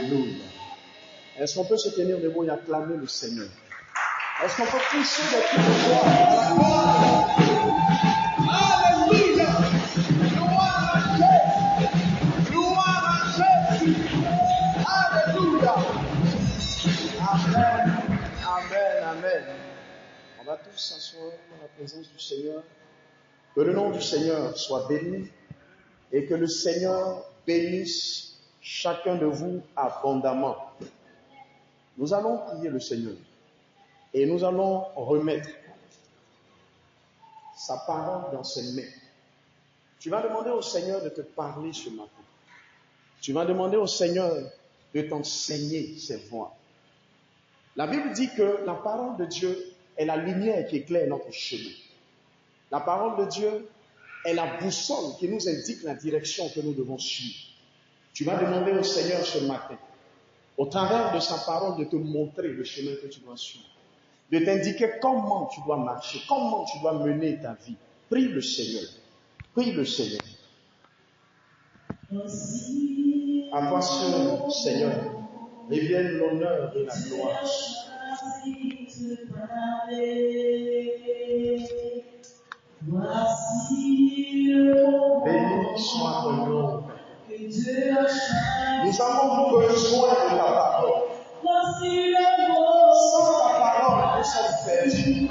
Alléluia. Est-ce qu'on peut se tenir debout et acclamer le Seigneur? Est-ce qu'on peut pousser des cris de joie à la gloire? Alléluia. Gloire à Dieu. Gloire à Dieu. Alléluia. Amen. Amen. Amen. On va tous s'asseoir dans la présence du Seigneur. Que le nom du Seigneur soit béni et que le Seigneur bénisse chacun de vous abondamment. Nous allons prier le Seigneur et nous allons remettre sa parole dans ses mains. Tu vas demander au Seigneur de te parler ce matin. Tu vas demander au Seigneur de t'enseigner ses voies. La Bible dit que la parole de Dieu est la lumière qui éclaire notre chemin. La parole de Dieu est la boussole qui nous indique la direction que nous devons suivre. Tu vas demander au Seigneur ce matin, au travers de sa parole, de te montrer le chemin que tu dois suivre, de t'indiquer comment tu dois marcher, comment tu dois mener ta vie. Prie le Seigneur. Prie le Seigneur. À toi seul, Seigneur, revienne l'honneur et la gloire. Béni soit ton nom. Nous avons besoin de ta parole. Sans ta parole, nous sommes perdus.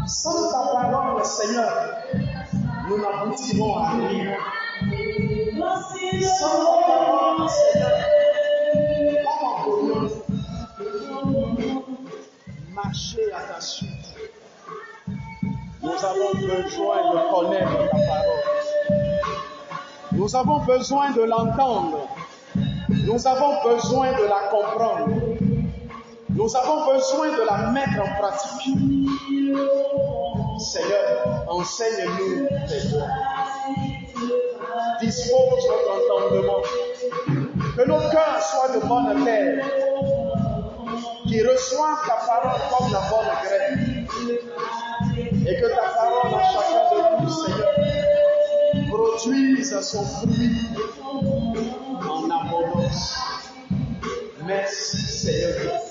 Sans ta parole, Seigneur, nous n'aboutirons à rien. Sans ta parole, Seigneur, comment pourrions-nous marcher à ta suite? Nous avons besoin de connaître ta parole. Nous avons besoin de l'entendre. Nous avons besoin de la comprendre. Nous avons besoin de la mettre en pratique. Seigneur, enseigne-nous tes voies. Dispose notre entendement. Que nos cœurs soient de bonne terre. Qui reçoivent ta parole comme la bonne graine. Et que ta parole à chacun de nous, Seigneur, produise son fruit en abondance. Merci, Seigneur.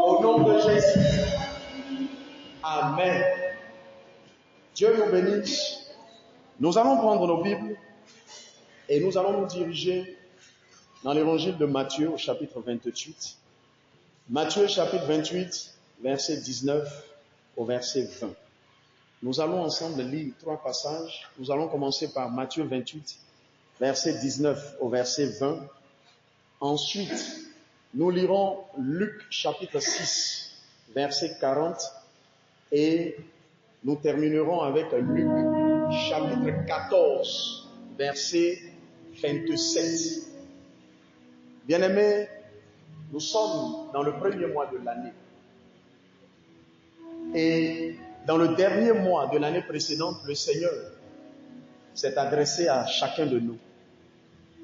Au nom de Jésus. Amen. Dieu nous bénisse. Nous allons prendre nos Bibles et nous allons nous diriger dans l'évangile de Matthieu au chapitre 28. Matthieu chapitre 28, verset 19 au verset 20. Nous allons ensemble lire 3 passages. Nous allons commencer par Matthieu 28, verset 19 au verset 20. Ensuite, nous lirons Luc chapitre 6, verset 40. Et nous terminerons avec Luc chapitre 14, verset 27. Bien-aimés, nous sommes dans le premier mois de l'année. Et dans le dernier mois de l'année précédente, le Seigneur s'est adressé à chacun de nous.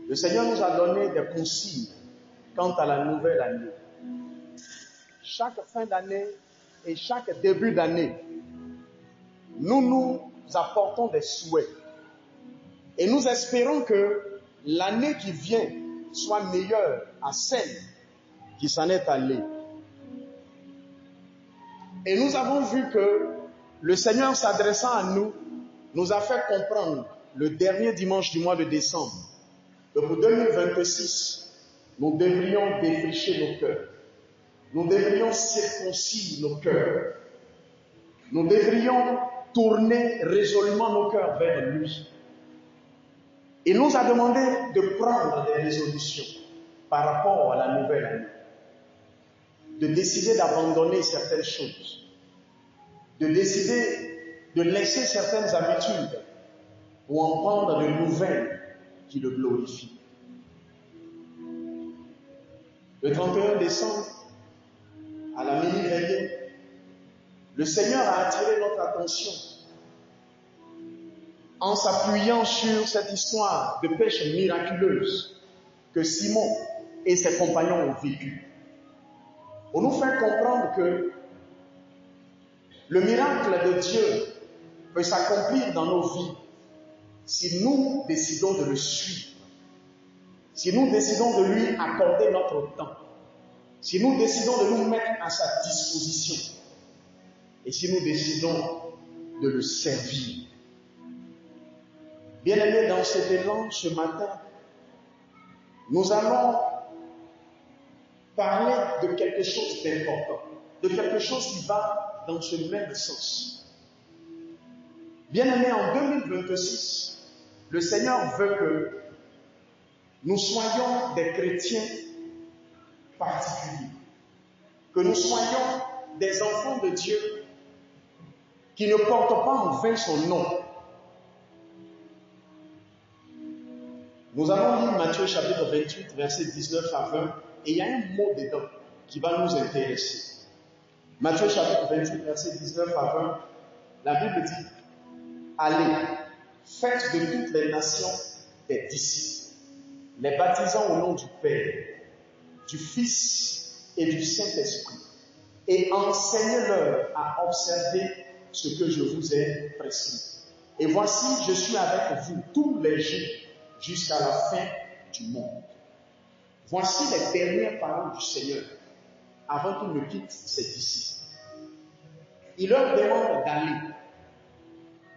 Le Seigneur nous a donné des consignes quant à la nouvelle année. Chaque fin d'année et chaque début d'année, nous nous apportons des souhaits. Et nous espérons que l'année qui vient soit meilleure à celle qui s'en est allée. Et nous avons vu que le Seigneur s'adressant à nous, nous a fait comprendre le dernier dimanche du mois de décembre que pour 2026, nous devrions défricher nos cœurs. Nous devrions circoncire nos cœurs. Nous devrions tourner résolument nos cœurs vers lui. Il nous a demandé de prendre des résolutions par rapport à la nouvelle année. De décider d'abandonner certaines choses. De décider de laisser certaines habitudes pour en prendre de nouvelles qui le glorifient. Le 31 décembre, à la mini-veillée, le Seigneur a attiré notre attention en s'appuyant sur cette histoire de pêche miraculeuse que Simon et ses compagnons ont vécue. Pour nous faire comprendre que le miracle de Dieu peut s'accomplir dans nos vies si nous décidons de le suivre, si nous décidons de lui accorder notre temps, si nous décidons de nous mettre à sa disposition, et si nous décidons de le servir. Bien-aimés, dans cet élan, ce matin, nous allons parler de quelque chose d'important, de quelque chose qui va dans ce même sens. Bien-aimés, en 2026, le Seigneur veut que nous soyons des chrétiens particuliers, que nous soyons des enfants de Dieu qui ne portent pas en vain son nom. Nous allons lire Matthieu chapitre 28, versets 19 à 20, et il y a un mot dedans qui va nous intéresser. Matthieu chapitre 28, verset 19 à 20, la Bible dit: allez, faites de toutes les nations des disciples, les baptisant au nom du Père, du Fils et du Saint-Esprit, et enseignez-leur à observer ce que je vous ai prescrit. Et voici, je suis avec vous tous les jours jusqu'à la fin du monde. Voici les dernières paroles du Seigneur avant qu'il ne quitte ses disciples. Il leur demande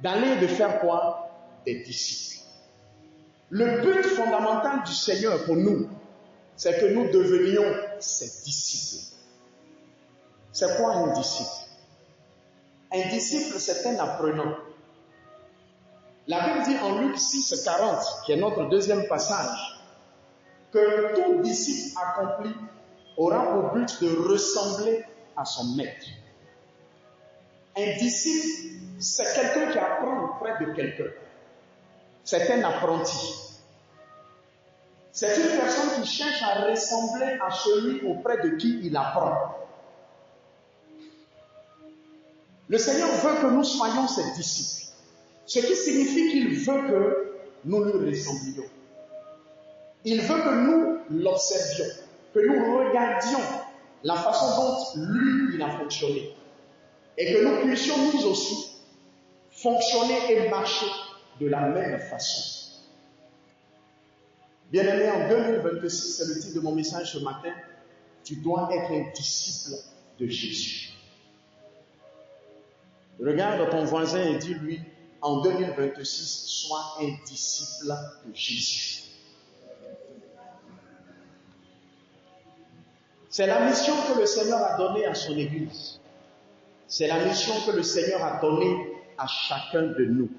d'aller et de faire quoi? Des disciples. Le but fondamental du Seigneur pour nous, c'est que nous devenions ses disciples. C'est quoi un disciple? Un disciple, c'est un apprenant. La Bible dit en Luc 6, 40, qui est notre deuxième passage, que tout disciple accompli aura pour but de ressembler à son maître. Un disciple, c'est quelqu'un qui apprend auprès de quelqu'un. C'est un apprenti. C'est une personne qui cherche à ressembler à celui auprès de qui il apprend. Le Seigneur veut que nous soyons ses disciples. Ce qui signifie qu'il veut que nous lui ressemblions. Il veut que nous l'observions, que nous regardions la façon dont lui, il a fonctionné. Et que nous puissions nous aussi fonctionner et marcher de la même façon. Bien-aimé, en 2026, c'est le titre de mon message ce matin, tu dois être un disciple de Jésus. Regarde ton voisin et dis-lui, en 2026, sois un disciple de Jésus. C'est la mission que le Seigneur a donnée à son Église. C'est la mission que le Seigneur a donnée à chacun de nous.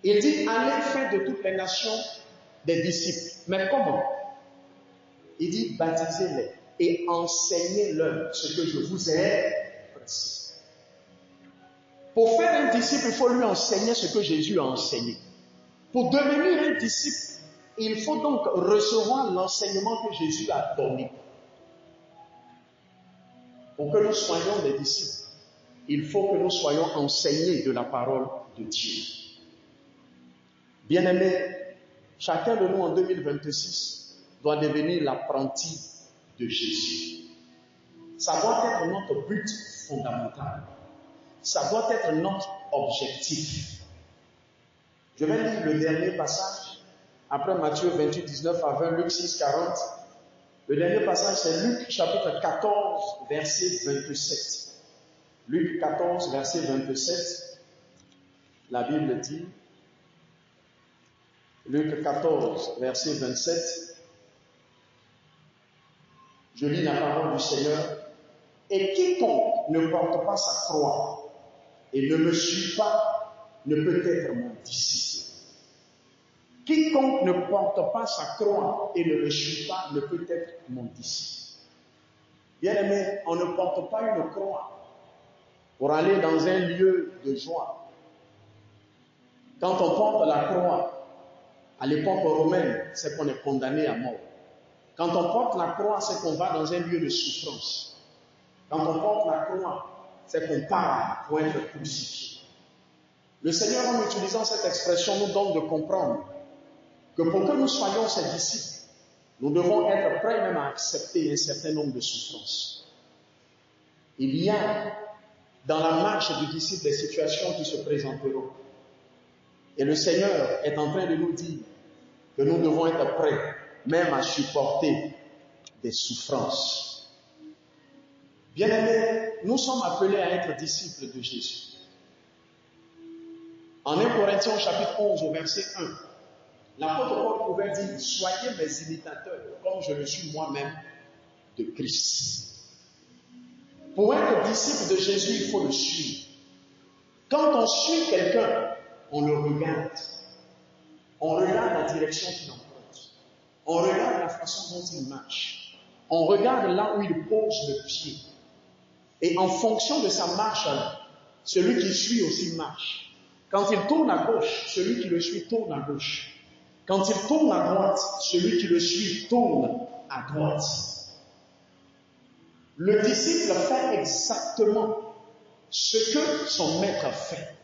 Il dit, allez faire de toutes les nations des disciples. Mais comment? Il dit, baptisez-les et enseignez-leur ce que je vous ai prescrit. Pour faire un disciple, il faut lui enseigner ce que Jésus a enseigné. Pour devenir un disciple, il faut donc recevoir l'enseignement que Jésus a donné. Pour que nous soyons des disciples, il faut que nous soyons enseignés de la parole de Dieu. Bien-aimés, chacun de nous en 2026 doit devenir l'apprenti de Jésus. Ça doit être notre but fondamental. Ça doit être notre objectif. Je vais lire le dernier passage. Après Matthieu 28, 19 à 20, Luc 6, 40. Le dernier passage, c'est Luc chapitre 14, verset 27. Luc 14, verset 27. La Bible dit, Luc 14, verset 27. Je lis la parole du Seigneur. Et quiconque ne porte pas sa croix et ne me suit pas, ne peut être mon disciple. Quiconque ne porte pas sa croix et ne me suit pas, ne peut être mon disciple. Bien-aimé, on ne porte pas une croix pour aller dans un lieu de joie. Quand on porte la croix, à l'époque romaine, c'est qu'on est condamné à mort. Quand on porte la croix, c'est qu'on va dans un lieu de souffrance. Quand on porte la croix, c'est qu'on part pour être crucifié. Le Seigneur, en utilisant cette expression, nous donne de comprendre que pour que nous soyons ses disciples, nous devons être prêts même à accepter un certain nombre de souffrances. Il y a dans la marche du disciple des situations qui se présenteront. Et le Seigneur est en train de nous dire que nous devons être prêts même à supporter des souffrances. Bien-aimés, nous sommes appelés à être disciples de Jésus. En 1 Corinthiens chapitre 11 au verset 1, l'apôtre Paul pouvait dire « Soyez mes imitateurs, comme je le suis moi-même de Christ. » Pour être disciple de Jésus, il faut le suivre. Quand on suit quelqu'un, on le regarde. On regarde la direction qu'il emprunte. On regarde la façon dont il marche. On regarde là où il pose le pied. Et en fonction de sa marche, celui qui suit aussi marche. Quand il tourne à gauche, celui qui le suit tourne à gauche. Quand il tourne à droite, celui qui le suit tourne à droite. Le disciple fait exactement ce que son maître fait.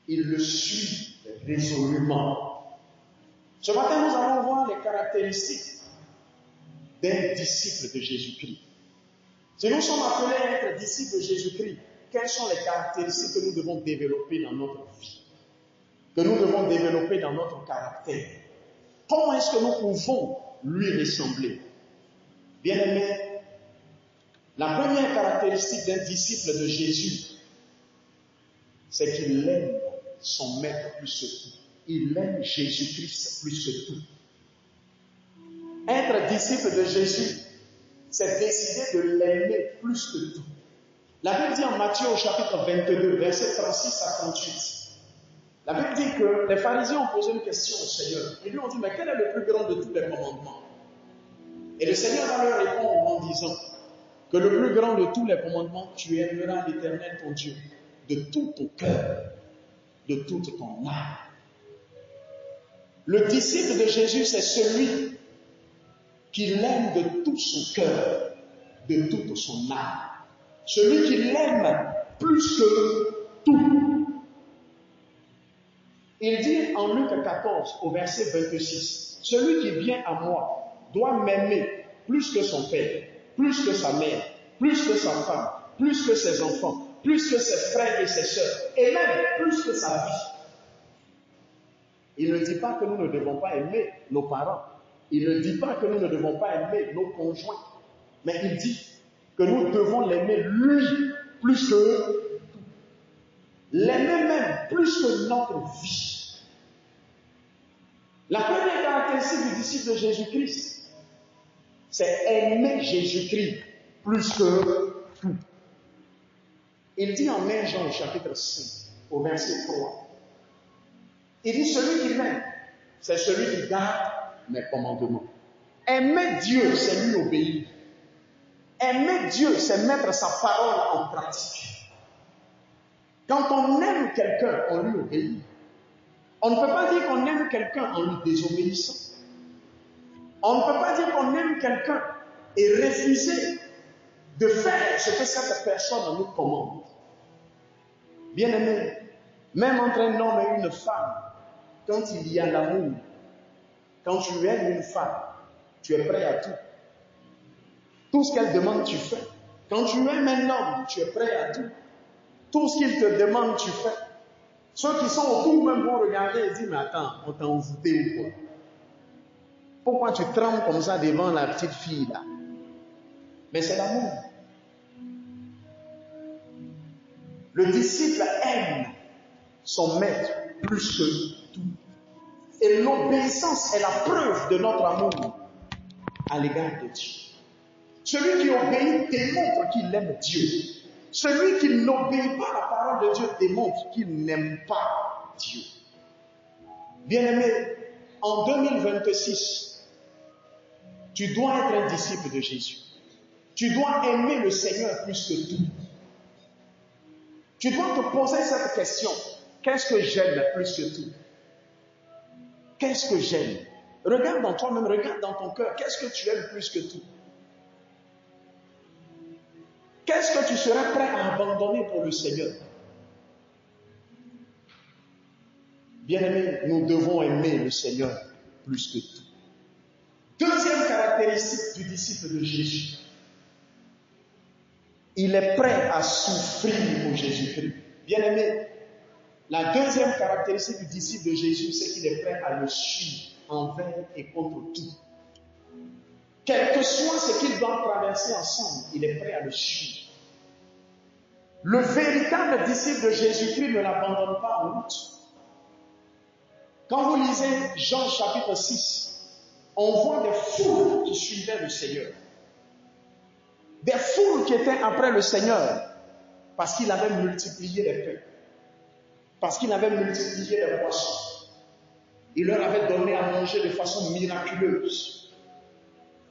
Il le suit résolument. Ce matin, nous allons voir les caractéristiques d'un disciple de Jésus-Christ. Si nous sommes appelés à être disciples de Jésus-Christ, quelles sont les caractéristiques que nous devons développer dans notre vie, que nous devons développer dans notre caractère? Comment est-ce que nous pouvons lui ressembler? Bien-aimés, la première caractéristique d'un disciple de Jésus, c'est qu'il aime son maître plus que tout. Il aime Jésus-Christ plus que tout. Être disciple de Jésus, c'est décider de l'aimer plus que tout. La Bible dit en Matthieu au chapitre 22, versets 36 à 38. La Bible dit que les pharisiens ont posé une question au Seigneur. Ils lui ont dit, mais quel est le plus grand de tous les commandements? Et le Seigneur va leur répondre en disant que le plus grand de tous les commandements, tu aimeras l'Éternel ton Dieu de tout ton cœur, de toute ton âme. Le disciple de Jésus, c'est celui qui l'aime de tout son cœur, de toute son âme. Celui qui l'aime plus que tout. Il dit en Luc 14, au verset 26, celui qui vient à moi doit m'aimer plus que son père, plus que sa mère, plus que sa femme, plus que ses enfants, plus que ses frères et ses sœurs, et même plus que sa vie. Il ne dit pas que nous ne devons pas aimer nos parents. Il ne dit pas que nous ne devons pas aimer nos conjoints. Mais il dit que nous devons l'aimer lui plus que tout. L'aimer même plus que notre vie. La première caractéristique du disciple de Jésus-Christ, c'est aimer Jésus-Christ plus que tout. Il dit en 1 Jean au chapitre 5, au verset 3, il dit celui qui m'aime, c'est celui qui garde mes commandements. Aimer Dieu, c'est lui obéir. Aimer Dieu, c'est mettre sa parole en pratique. Quand on aime quelqu'un, on lui obéit. On ne peut pas dire qu'on aime quelqu'un en lui désobéissant. On ne peut pas dire qu'on aime quelqu'un et refuser de faire ce que cette personne nous commande. Bien aimé, même entre un homme et une femme, quand il y a l'amour, quand tu aimes une femme, tu es prêt à tout. Tout ce qu'elle demande, tu fais. Quand tu aimes un homme, tu es prêt à tout. Tout ce qu'il te demande, tu fais. Ceux qui sont autour même vont regarder et dire, mais attends, on t'a envoûté ou quoi? Pourquoi tu trembles comme ça devant la petite fille là? Mais c'est l'amour. Le disciple aime son maître plus que tout. Et l'obéissance est la preuve de notre amour à l'égard de Dieu. Celui qui obéit démontre qu'il aime Dieu. Celui qui n'obéit pas à la parole de Dieu démontre qu'il n'aime pas Dieu. Bien-aimé, en 2026, tu dois être un disciple de Jésus. Tu dois aimer le Seigneur plus que tout. Tu dois te poser cette question. Qu'est-ce que j'aime plus que tout? Qu'est-ce que j'aime? Regarde dans toi-même, regarde dans ton cœur. Qu'est-ce que tu aimes plus que tout? Qu'est-ce que tu serais prêt à abandonner pour le Seigneur? Bien-aimés, nous devons aimer le Seigneur plus que tout. Deuxième caractéristique du disciple de Jésus. Il est prêt à souffrir pour Jésus-Christ. Bien-aimés, La deuxième caractéristique du disciple de Jésus, c'est qu'il est prêt à le suivre envers et contre tout. Quel que soit ce qu'ils doivent traverser ensemble, il est prêt à le suivre. Le véritable disciple de Jésus-Christ ne l'abandonne pas en route. Quand vous lisez Jean chapitre 6, on voit des foules qui suivaient le Seigneur. Des foules qui étaient après le Seigneur parce qu'il avait multiplié les pains, parce qu'il avait multiplié les poissons. Il leur avait donné à manger de façon miraculeuse.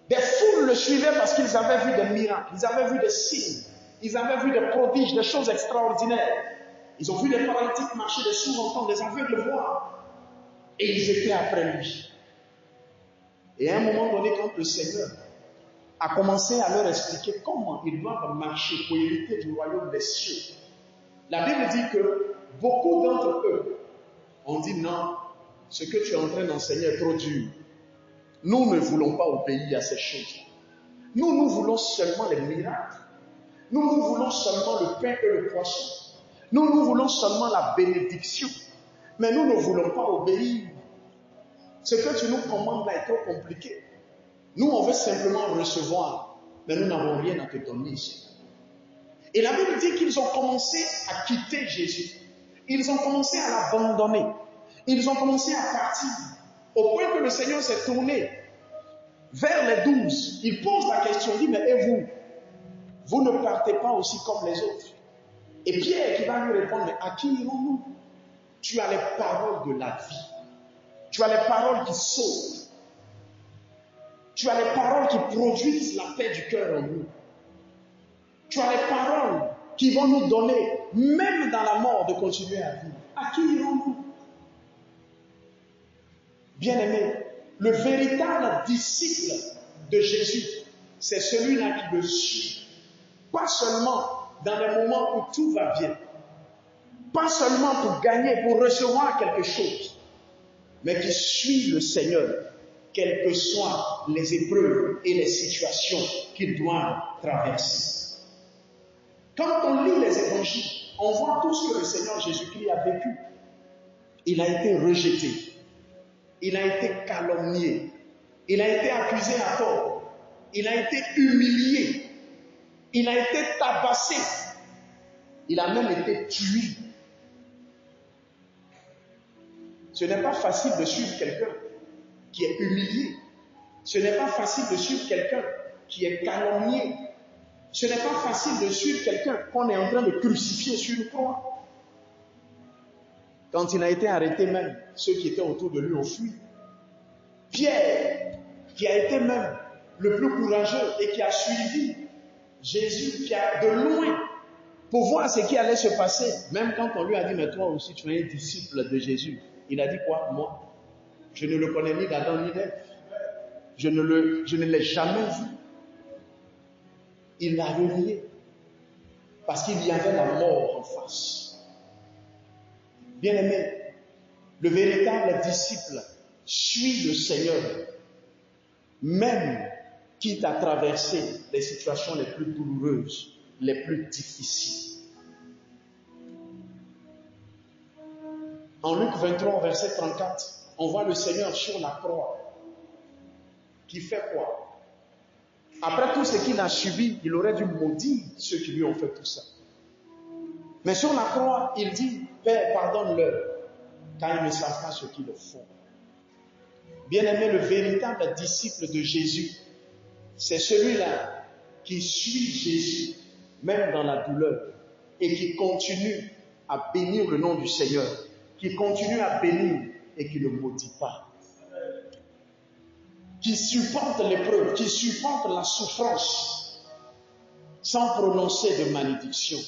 Des foules le suivaient parce qu'ils avaient vu des miracles, ils avaient vu des signes, ils avaient vu des prodiges, des choses extraordinaires. Ils ont vu des paralytiques marcher, des sourds entendre, des aveugles voir. Et ils étaient après lui. Et à un moment donné, quand le Seigneur a commencé à leur expliquer comment ils doivent marcher pour hériter du royaume des cieux, la Bible dit que beaucoup d'entre eux ont dit non, ce que tu es en train d'enseigner est trop dur. Nous ne voulons pas obéir à ces choses. Nous voulons seulement les miracles. Nous voulons seulement le pain et le poisson. Nous voulons seulement la bénédiction. Mais nous ne voulons pas obéir. Ce que tu nous commandes là est trop compliqué. Nous, on veut simplement recevoir, mais nous n'avons rien à te donner ici. Et la Bible dit qu'ils ont commencé à quitter Jésus. Ils ont commencé à l'abandonner. Ils ont commencé à partir. Au point que le Seigneur s'est tourné vers les 12. Il pose la question, il dit, mais et vous? Vous ne partez pas aussi comme les autres? Et Pierre qui va lui répondre, mais à qui irons-nous? Tu as les paroles de la vie. Tu as les paroles qui sauvent. Tu as les paroles qui produisent la paix du cœur en nous. Tu as les paroles qui vont nous donner, même dans la mort, de continuer à vivre. À qui irons-nous? Bien-aimé, le véritable disciple de Jésus, c'est celui-là qui le suit. Pas seulement dans les moments où tout va bien. Pas seulement pour gagner, pour recevoir quelque chose, mais qui suit le Seigneur, quelles que soient les épreuves et les situations qu'il doit traverser. Quand on lit les évangiles, on voit tout ce que le Seigneur Jésus-Christ a vécu. Il a été rejeté, il a été calomnié, il a été accusé à tort, il a été humilié, il a été tabassé, il a même été tué. Ce n'est pas facile de suivre quelqu'un qui est humilié. Ce n'est pas facile de suivre quelqu'un qui est calomnié. Ce n'est pas facile de suivre quelqu'un qu'on est en train de crucifier sur une croix. Quand il a été arrêté même, ceux qui étaient autour de lui ont fui. Pierre, qui a été même le plus courageux et qui a suivi Jésus, qui a de loin, pour voir ce qui allait se passer, même quand on lui a dit, mais toi aussi tu es un disciple de Jésus. Il a dit quoi? Moi, je ne le connais ni d'Adam ni d'Ève. Je ne l'ai jamais vu. Il l'a renié. Parce qu'il y avait la mort en face. Bien-aimé, le véritable disciple suit le Seigneur, même quitte à traverser les situations les plus douloureuses, les plus difficiles. En Luc 23, verset 34, on voit le Seigneur sur la croix qui fait quoi? Après tout ce qu'il a subi, il aurait dû maudire ceux qui lui ont fait tout ça. Mais sur la croix, il dit, Père, pardonne-leur, car ils ne savent pas ce qu'ils font. Bien-aimé, le véritable disciple de Jésus, c'est celui-là qui suit Jésus, même dans la douleur, et qui continue à bénir le nom du Seigneur, qui continue à bénir et qui ne maudit pas, qui supporte l'épreuve, qui supporte la souffrance sans prononcer de malédiction,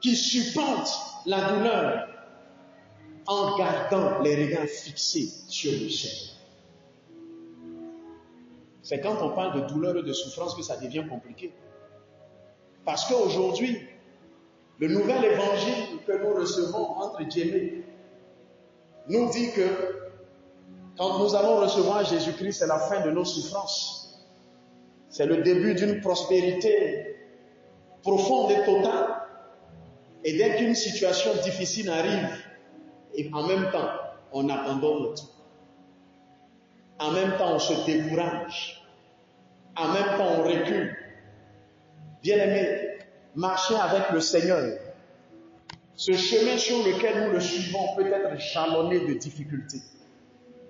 qui supporte la douleur en gardant les regards fixés sur le Seigneur. C'est quand on parle de douleur et de souffrance que ça devient compliqué. Parce qu'aujourd'hui, le nouvel évangile que nous recevons entre guillemets nous dit que quand nous allons recevoir Jésus-Christ, c'est la fin de nos souffrances. C'est le début d'une prospérité profonde et totale. Et dès qu'une situation difficile arrive, Et en même temps, on abandonne tout. En même temps, on se décourage. En même temps, on recule. Bien-aimés, marcher avec le Seigneur. Ce chemin sur lequel nous le suivons peut être jalonné de difficultés.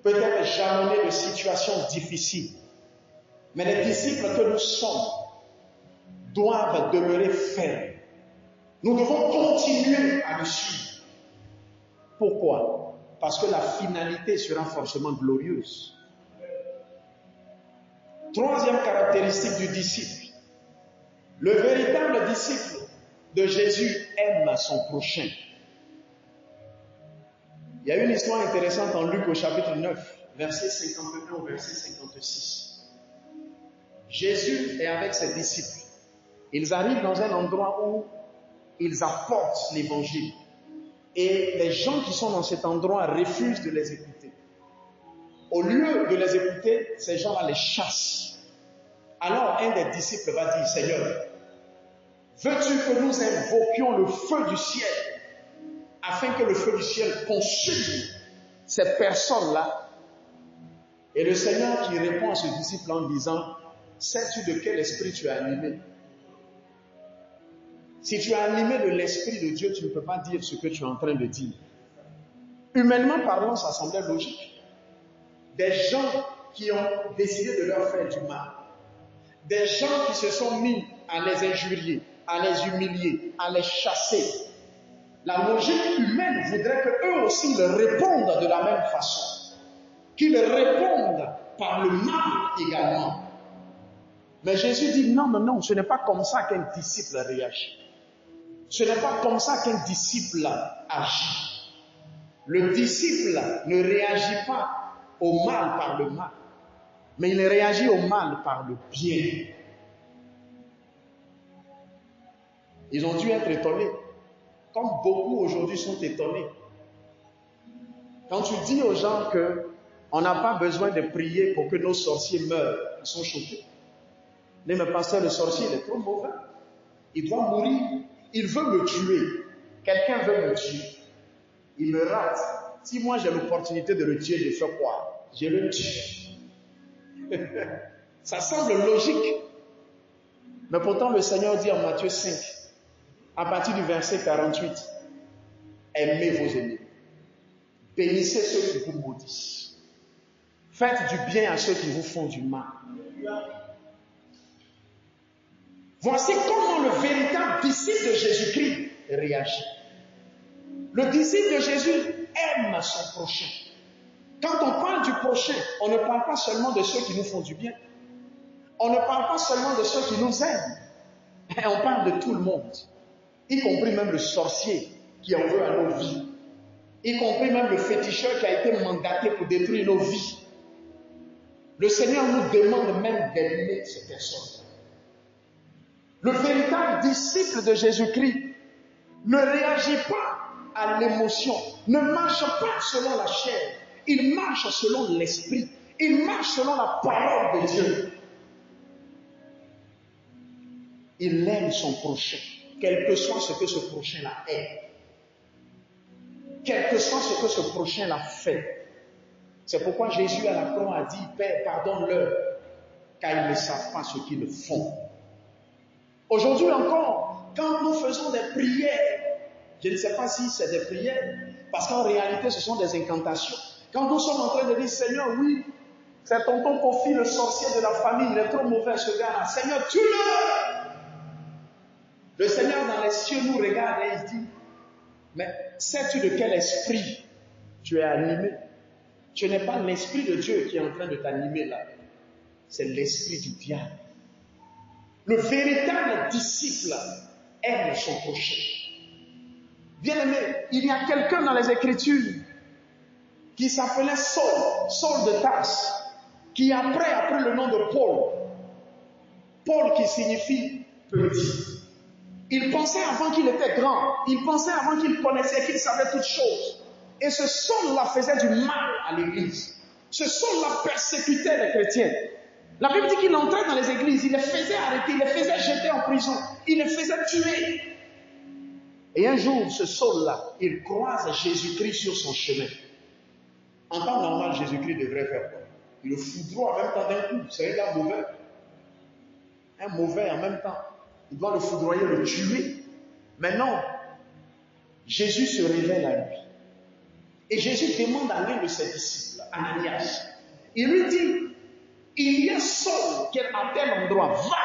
Peut être jalonné de situations difficiles. Mais les disciples que nous sommes doivent demeurer fermes. Nous devons continuer à le suivre. Pourquoi? Parce que la finalité sera forcément glorieuse. Troisième caractéristique du disciple. Le véritable disciple de Jésus aime son prochain. Il y a une histoire intéressante en Luc au chapitre 9, verset 51 au verset 56. Jésus est avec ses disciples. Ils arrivent dans un endroit où ils apportent l'évangile. Et les gens qui sont dans cet endroit refusent de les écouter. Au lieu de les écouter, ces gens-là les chassent. Alors un des disciples va dire, Seigneur, veux-tu que nous invoquions le feu du ciel afin que le feu du ciel consume ces personnes-là? Et le Seigneur qui répond à ce disciple en disant, sais-tu de quel esprit tu es animé? Si tu es animé de l'esprit de Dieu, tu ne peux pas dire ce que tu es en train de dire. Humainement parlant, ça semblait logique. Des gens qui ont décidé de leur faire du mal. Des gens qui se sont mis à les injurier, à les humilier, à les chasser. La logique humaine voudrait qu'eux aussi leur répondent de la même façon. Qu'ils répondent par le mal également. Mais Jésus dit non, non, ce n'est pas comme ça qu'un disciple réagit. Ce n'est pas comme ça qu'un disciple agit. Le disciple ne réagit pas au mal par le mal, mais il réagit au mal par le bien. Ils ont dû être étonnés, comme beaucoup aujourd'hui sont étonnés. Quand tu dis aux gens qu'on n'a pas besoin de prier pour que nos sorciers meurent, ils sont choqués. Mais pasteur, le sorcier, il est trop mauvais. Il doit mourir. Il veut me tuer. Quelqu'un veut me tuer. Il me rate. Si moi j'ai l'opportunité de le tuer, je fais quoi? Je le tue. Ça semble logique. Mais pourtant le Seigneur dit en Matthieu 5, à partir du verset 48, aimez vos ennemis. Bénissez ceux qui vous maudissent. Faites du bien à ceux qui vous font du mal. Voici comment le véritable disciple de Jésus-Christ réagit. Le disciple de Jésus aime son prochain. Quand on parle du prochain, on ne parle pas seulement de ceux qui nous font du bien. On ne parle pas seulement de ceux qui nous aiment. On parle de tout le monde. Y compris même le sorcier qui en veut à nos vies. Y compris même le féticheur qui a été mandaté pour détruire nos vies. Le Seigneur nous demande même d'aimer ces personnes. Le véritable disciple de Jésus-Christ ne réagit pas à l'émotion, ne marche pas selon la chair, il marche selon l'esprit, il marche selon la parole de Dieu. Il aime son prochain, quel que soit ce que ce prochain-là est. Quel que soit ce que ce prochain-là fait. C'est pourquoi Jésus à la croix a dit, Père, pardonne-leur, car ils ne savent pas ce qu'ils font. Aujourd'hui encore, quand nous faisons des prières, je ne sais pas si c'est des prières, parce qu'en réalité ce sont des incantations. Quand nous sommes en train de dire, Seigneur, oui, c'est tonton Kofi, le sorcier de la famille, il est trop mauvais ce gars-là. Seigneur, tue-le! Le Seigneur dans les cieux nous regarde et il dit, mais sais-tu de quel esprit tu es animé? Ce n'est pas l'esprit de Dieu qui est en train de t'animer là. C'est l'esprit du diable. Le véritable disciple aime son prochain. Bien-aimé, il y a quelqu'un dans les Écritures qui s'appelait Saul, Saul de Tarse, qui après a pris le nom de Paul. Paul qui signifie petit. Il pensait avant qu'il était grand, il pensait avant qu'il connaissait, qu'il savait toutes choses. Et ce Saul-là faisait du mal à l'église. Ce Saul-là persécutait les chrétiens. La Bible dit qu'il entrait dans les églises, il les faisait arrêter, il les faisait jeter en prison, il les faisait tuer. Et un jour, ce Saul-là, il croise Jésus-Christ sur son chemin. En temps normal, Jésus-Christ devrait faire quoi? Il le foudroie en même temps d'un coup. C'est un gars mauvais. Un mauvais en même temps. Il doit le foudroyer, le tuer. Mais non. Jésus se révèle à lui. Et Jésus demande à l'un de ses disciples, Ananias. Il lui dit, il y a Saul qui est à tel endroit. Va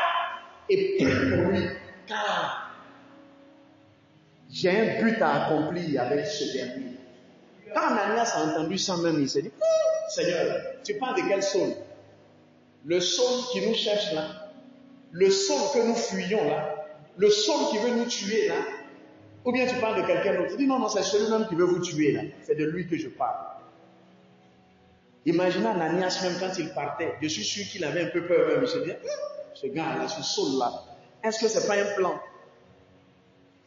et prie pour lui. Car j'ai un but à accomplir avec ce dernier. Quand Ananias a entendu ça même, il s'est dit, Seigneur, tu parles de quel Saul? Le Saul qui nous cherche là? Le Saul que nous fuyons là? Le Saul qui veut nous tuer là? Ou bien tu parles de quelqu'un d'autre? Il dit, non, c'est celui-même qui veut vous tuer là. C'est de lui que je parle. Imaginez Ananias même quand il partait. Je suis sûr qu'il avait un peu peur même. Il se dit, ce gars-là, ce Saul là, est-ce que ce n'est pas un plan?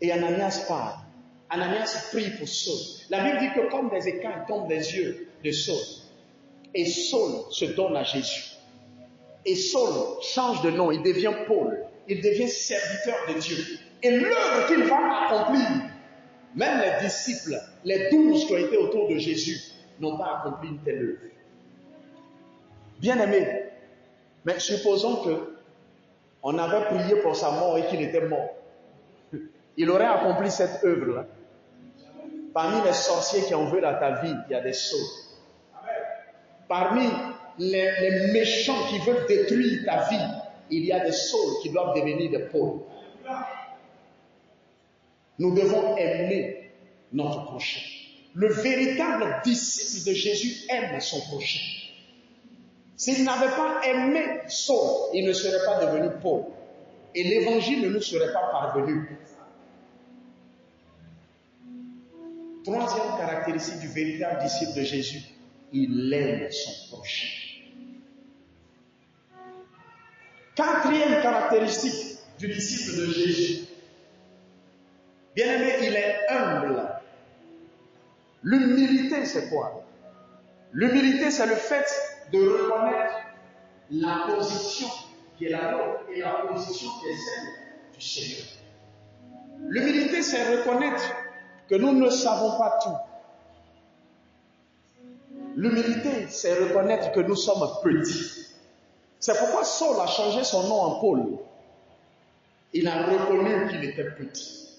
Et Ananias part. Ananias prie pour Saul. La Bible dit que comme des écailles tombent des yeux de Saul, et Saul se donne à Jésus. Et Saul change de nom, il devient Paul. Il devient serviteur de Dieu. Et l'œuvre qu'il va accomplir, même les disciples, les 12 qui ont été autour de Jésus, n'ont pas accompli une telle œuvre. Bien-aimé, mais supposons que on avait prié pour sa mort et qu'il était mort. Il aurait accompli cette œuvre-là. Parmi les sorciers qui en veulent à ta vie, il y a des Sauls. Parmi les méchants qui veulent détruire ta vie, il y a des Sauls qui doivent devenir des Pauls. Nous devons aimer notre prochain. Le véritable disciple de Jésus aime son prochain. S'il n'avait pas aimé Saul, il ne serait pas devenu Paul. Et l'évangile ne nous serait pas parvenu. Troisième caractéristique du véritable disciple de Jésus, il aime son prochain. Quatrième caractéristique du disciple de Jésus, bien-aimé, il est humble. L'humilité, c'est quoi? L'humilité, c'est le fait de reconnaître la position qui est la nôtre et la position qui est celle du Seigneur. L'humilité, c'est reconnaître que nous ne savons pas tout. L'humilité, c'est reconnaître que nous sommes petits. C'est pourquoi Saul a changé son nom en Paul. Il a reconnu qu'il était petit.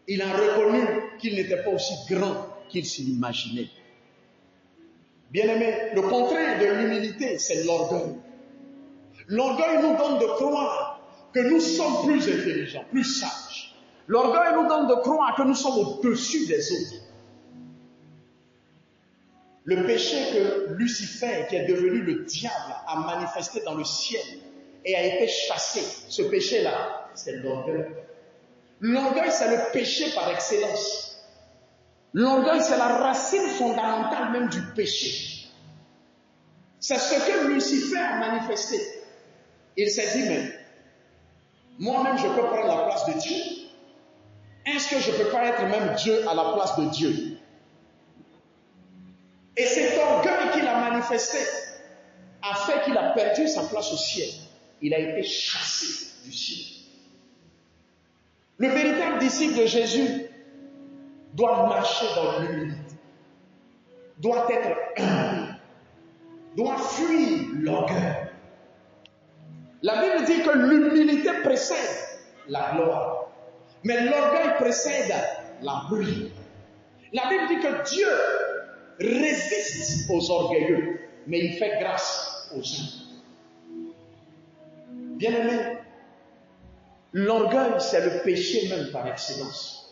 Il a reconnu qu'il n'était pas aussi grand qu'il s'imaginait. Bien-aimé, le contraire de l'humilité, c'est l'orgueil. L'orgueil nous donne de croire que nous sommes plus intelligents, plus sages. L'orgueil nous donne de croire que nous sommes au-dessus des autres. Le péché que Lucifer, qui est devenu le diable, a manifesté dans le ciel et a été chassé, ce péché-là, c'est l'orgueil. L'orgueil, c'est le péché par excellence. L'orgueil, c'est la racine fondamentale même du péché. C'est ce que Lucifer a manifesté. Il s'est dit, mais moi-même, je peux prendre la place de Dieu. Est-ce que je ne peux pas être même Dieu à la place de Dieu? Et cet orgueil qu'il a manifesté a fait qu'il a perdu sa place au ciel. Il a été chassé du ciel. Le véritable disciple de Jésus doit marcher dans l'humilité, doit être humble, doit fuir l'orgueil. La Bible dit que l'humilité précède la gloire, mais l'orgueil précède la ruine. La Bible dit que Dieu résiste aux orgueilleux, mais il fait grâce aux humbles. Bien-aimé, l'orgueil, c'est le péché même par excellence.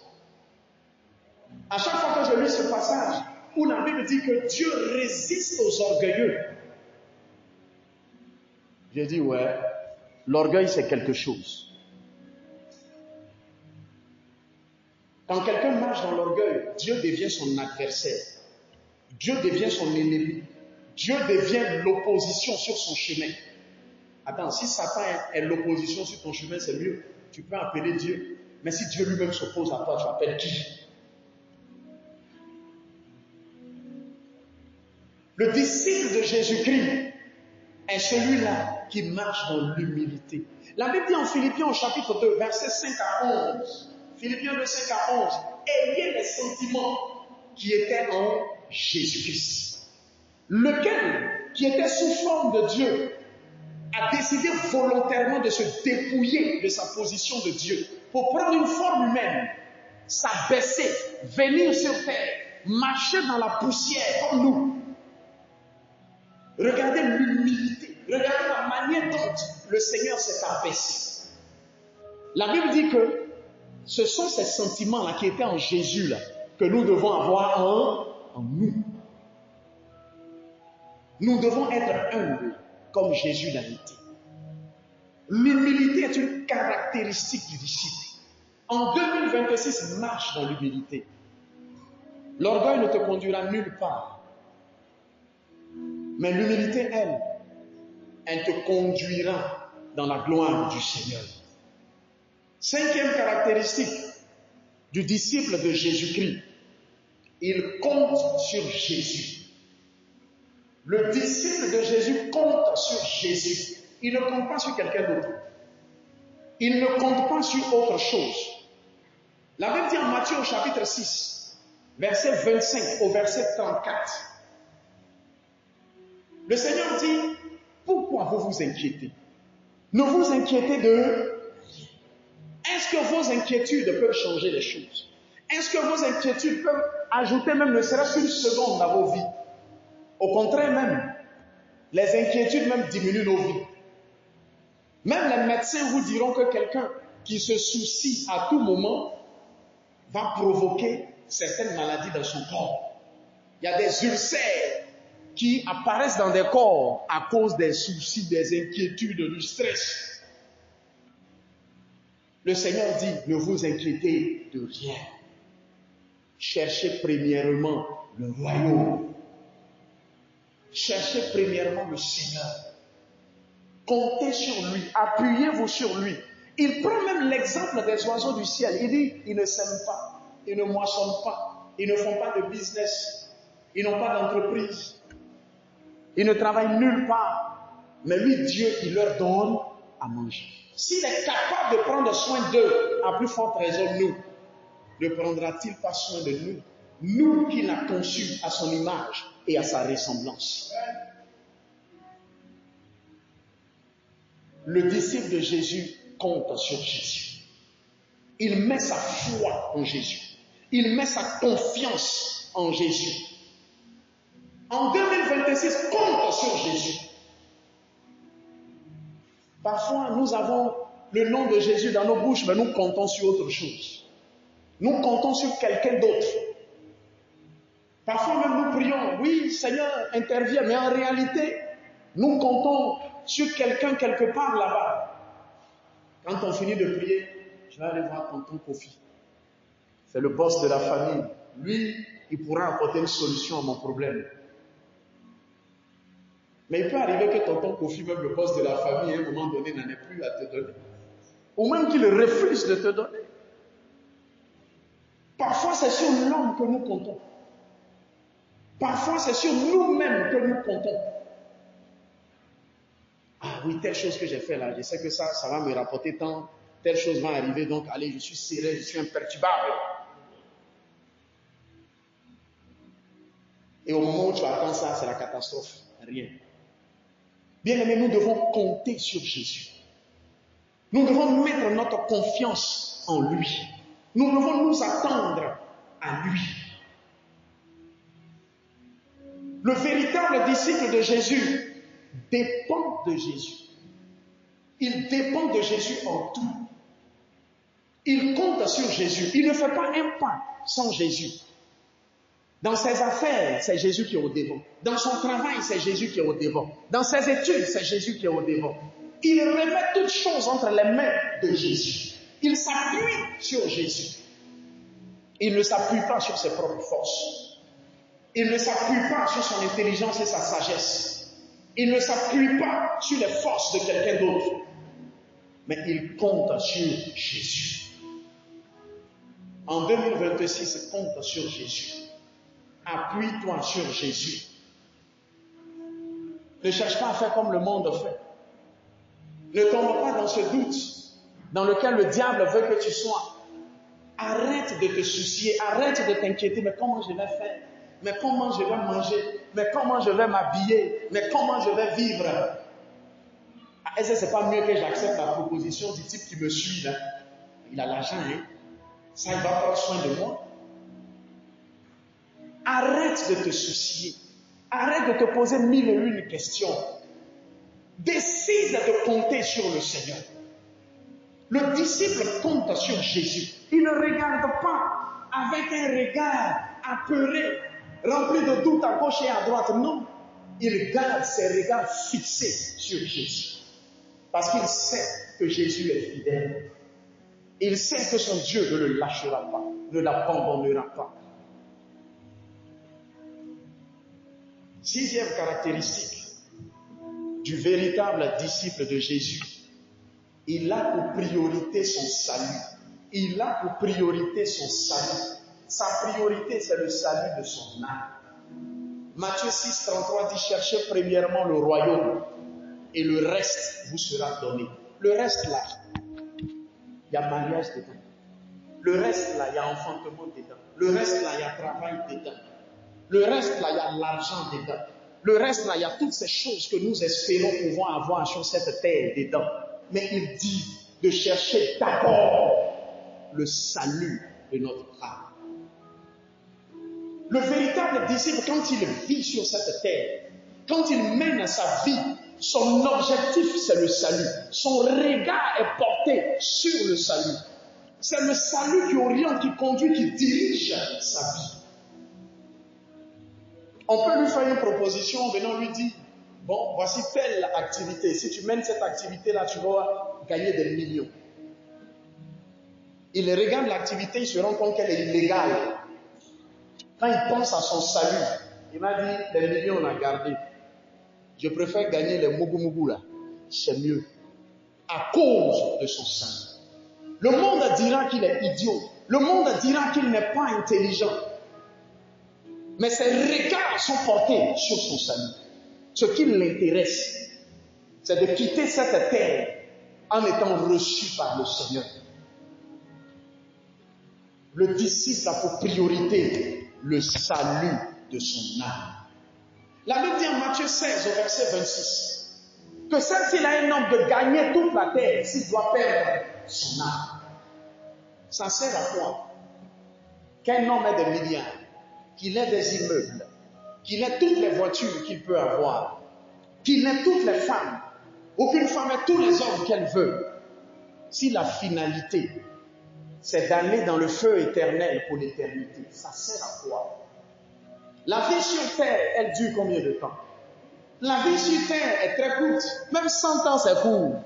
À chaque fois que je lis ce passage où la Bible dit que Dieu résiste aux orgueilleux, j'ai dit, ouais, l'orgueil c'est quelque chose. Quand quelqu'un marche dans l'orgueil, Dieu devient son adversaire. Dieu devient son ennemi. Dieu devient l'opposition sur son chemin. Attends, si Satan est l'opposition sur ton chemin, c'est mieux. Tu peux appeler Dieu. Mais si Dieu lui-même s'oppose à toi, tu appelles qui? Le disciple de Jésus-Christ est celui-là qui marche dans l'humilité. La Bible dit en Philippiens au chapitre 2, versets 5 à 11. Philippiens 2, 5 à 11. Ayez les sentiments qui étaient en Jésus-Christ. Lequel, qui était sous forme de Dieu, a décidé volontairement de se dépouiller de sa position de Dieu pour prendre une forme humaine, s'abaisser, venir sur terre, marcher dans la poussière comme nous. Regardez l'humilité, regardez la manière dont le Seigneur s'est abaissé. La Bible dit que ce sont ces sentiments-là qui étaient en Jésus là, que nous devons avoir en nous. Nous devons être humbles comme Jésus l'a été. L'humilité est une caractéristique du disciple. En 2026, marche dans l'humilité. L'orgueil ne te conduira nulle part. Mais l'humilité, elle te conduira dans la gloire du Seigneur. Cinquième caractéristique du disciple de Jésus-Christ, il compte sur Jésus. Le disciple de Jésus compte sur Jésus. Il ne compte pas sur quelqu'un d'autre. Il ne compte pas sur autre chose. La Bible dit en Matthieu au chapitre 6, verset 25 au verset 34. Le Seigneur dit, pourquoi vous vous inquiétez? Ne vous inquiétez de... Est-ce que vos inquiétudes peuvent changer les choses? Est-ce que vos inquiétudes peuvent ajouter même ne serait-ce qu'une seconde à vos vies? Au contraire même, les inquiétudes même diminuent nos vies. Même les médecins vous diront que quelqu'un qui se soucie à tout moment va provoquer certaines maladies dans son corps. Il y a des ulcères qui apparaissent dans des corps à cause des soucis, des inquiétudes, du stress. Le Seigneur dit, ne vous inquiétez de rien. Cherchez premièrement le royaume. Cherchez premièrement le Seigneur. Comptez sur lui. Appuyez-vous sur lui. Il prend même l'exemple des oiseaux du ciel. Il dit, ils ne sèment pas, ils ne moissonnent pas, ils ne font pas de business, ils n'ont pas d'entreprise, ils ne travaillent nulle part. Mais lui, Dieu, il leur donne à manger. S'il est capable de prendre soin d'eux, à plus forte raison nous, ne prendra-t-il pas soin de nous? Nous qu'il a conçus à son image et à sa ressemblance. Le disciple de Jésus compte sur Jésus. Il met sa foi en Jésus. Il met sa confiance en Jésus. En 2026, compte sur Jésus. Parfois, nous avons le nom de Jésus dans nos bouches, mais nous comptons sur autre chose. Nous comptons sur quelqu'un d'autre. Parfois même nous prions, oui, Seigneur, interviens, mais en réalité, nous comptons sur quelqu'un quelque part là-bas. Quand on finit de prier, je vais aller voir tonton Kofi. C'est le boss de la famille. Lui, il pourra apporter une solution à mon problème. Mais il peut arriver que tonton Kofi, même le boss de la famille, à un moment donné, n'en ait plus à te donner. Ou même qu'il refuse de te donner. Parfois, c'est sur l'homme que nous comptons. Parfois, c'est sur nous-mêmes que nous comptons. Ah oui, telle chose que j'ai fait là, je sais que ça va me rapporter tant, telle chose va arriver, donc allez, je suis serré, je suis imperturbable. Et au moment où tu attends ça, c'est la catastrophe. Rien. Bien aimé, nous devons compter sur Jésus. Nous devons mettre notre confiance en lui. Nous devons nous attendre à lui. Le véritable disciple de Jésus dépend de Jésus. Il dépend de Jésus en tout. Il compte sur Jésus. Il ne fait pas un pas sans Jésus. Dans ses affaires, c'est Jésus qui est au devant. Dans son travail, c'est Jésus qui est au devant. Dans ses études, c'est Jésus qui est au devant. Il remet toutes choses entre les mains de Jésus. Il s'appuie sur Jésus. Il ne s'appuie pas sur ses propres forces. Il ne s'appuie pas sur son intelligence et sa sagesse. Il ne s'appuie pas sur les forces de quelqu'un d'autre. Mais il compte sur Jésus. En 2026, compte sur Jésus. Appuie-toi sur Jésus. Ne cherche pas à faire comme le monde fait. Ne tombe pas dans ce doute dans lequel le diable veut que tu sois. Arrête de te soucier, arrête de t'inquiéter. Mais comment je vais faire? Mais comment je vais manger? Mais comment je vais m'habiller? Mais comment je vais vivre? Est-ce que c'est pas mieux que j'accepte la proposition du type qui me suit là? Il a l'argent, hein? Ça, il va prendre soin de moi. Arrête de te soucier. Arrête de te poser 1001 questions. Décide de compter sur le Seigneur. Le disciple compte sur Jésus. Il ne regarde pas avec un regard apeuré, rempli de doutes à gauche et à droite. Non. Il garde ses regards fixés sur Jésus. Parce qu'il sait que Jésus est fidèle. Il sait que son Dieu ne le lâchera pas, ne l'abandonnera pas. 6e caractéristique du véritable disciple de Jésus, il a pour priorité son salut. Il a pour priorité son salut. Sa priorité, c'est le salut de son âme. Matthieu 6, 33 dit, cherchez premièrement le royaume et le reste vous sera donné. Le reste là, il y a mariage dedans. Le reste là, il y a enfantement dedans. Le reste là, il y a travail dedans. Le reste là, il y a l'argent dedans. Le reste là, il y a toutes ces choses que nous espérons pouvoir avoir sur cette terre dedans. Mais il dit de chercher d'abord le salut de notre âme. Le véritable disciple, quand il vit sur cette terre, quand il mène sa vie, son objectif c'est le salut. Son regard est porté sur le salut. C'est le salut qui oriente, qui conduit, qui dirige sa vie. On peut lui faire une proposition, venant lui dire, bon, voici telle activité. Si tu mènes cette activité-là, tu vas gagner des millions. Il regarde l'activité, il se rend compte qu'elle est illégale. Quand il pense à son salut, il m'a dit, les millions on a gardé. Je préfère gagner les mougou là. C'est mieux. À cause de son salut. Le monde dira qu'il est idiot. Le monde dira qu'il n'est pas intelligent. Mais ses regards sont portés sur son salut. Ce qui l'intéresse, c'est de quitter cette terre en étant reçu par le Seigneur. Le disciple a pour priorité le salut de son âme. La Bible dit en Matthieu 16 au verset 26 que certes il a un homme de gagner toute la terre s'il doit perdre son âme. Ça sert à quoi? Qu'un homme ait des milliards, qu'il ait des immeubles, qu'il ait toutes les voitures qu'il peut avoir, qu'il ait toutes les femmes, ou qu'une femme ait tous les hommes qu'elle veut. Si la finalité, c'est d'aller dans le feu éternel pour l'éternité, ça sert à quoi? La vie sur terre, elle dure combien de temps? La vie sur terre est très courte. Même 100 ans, c'est court.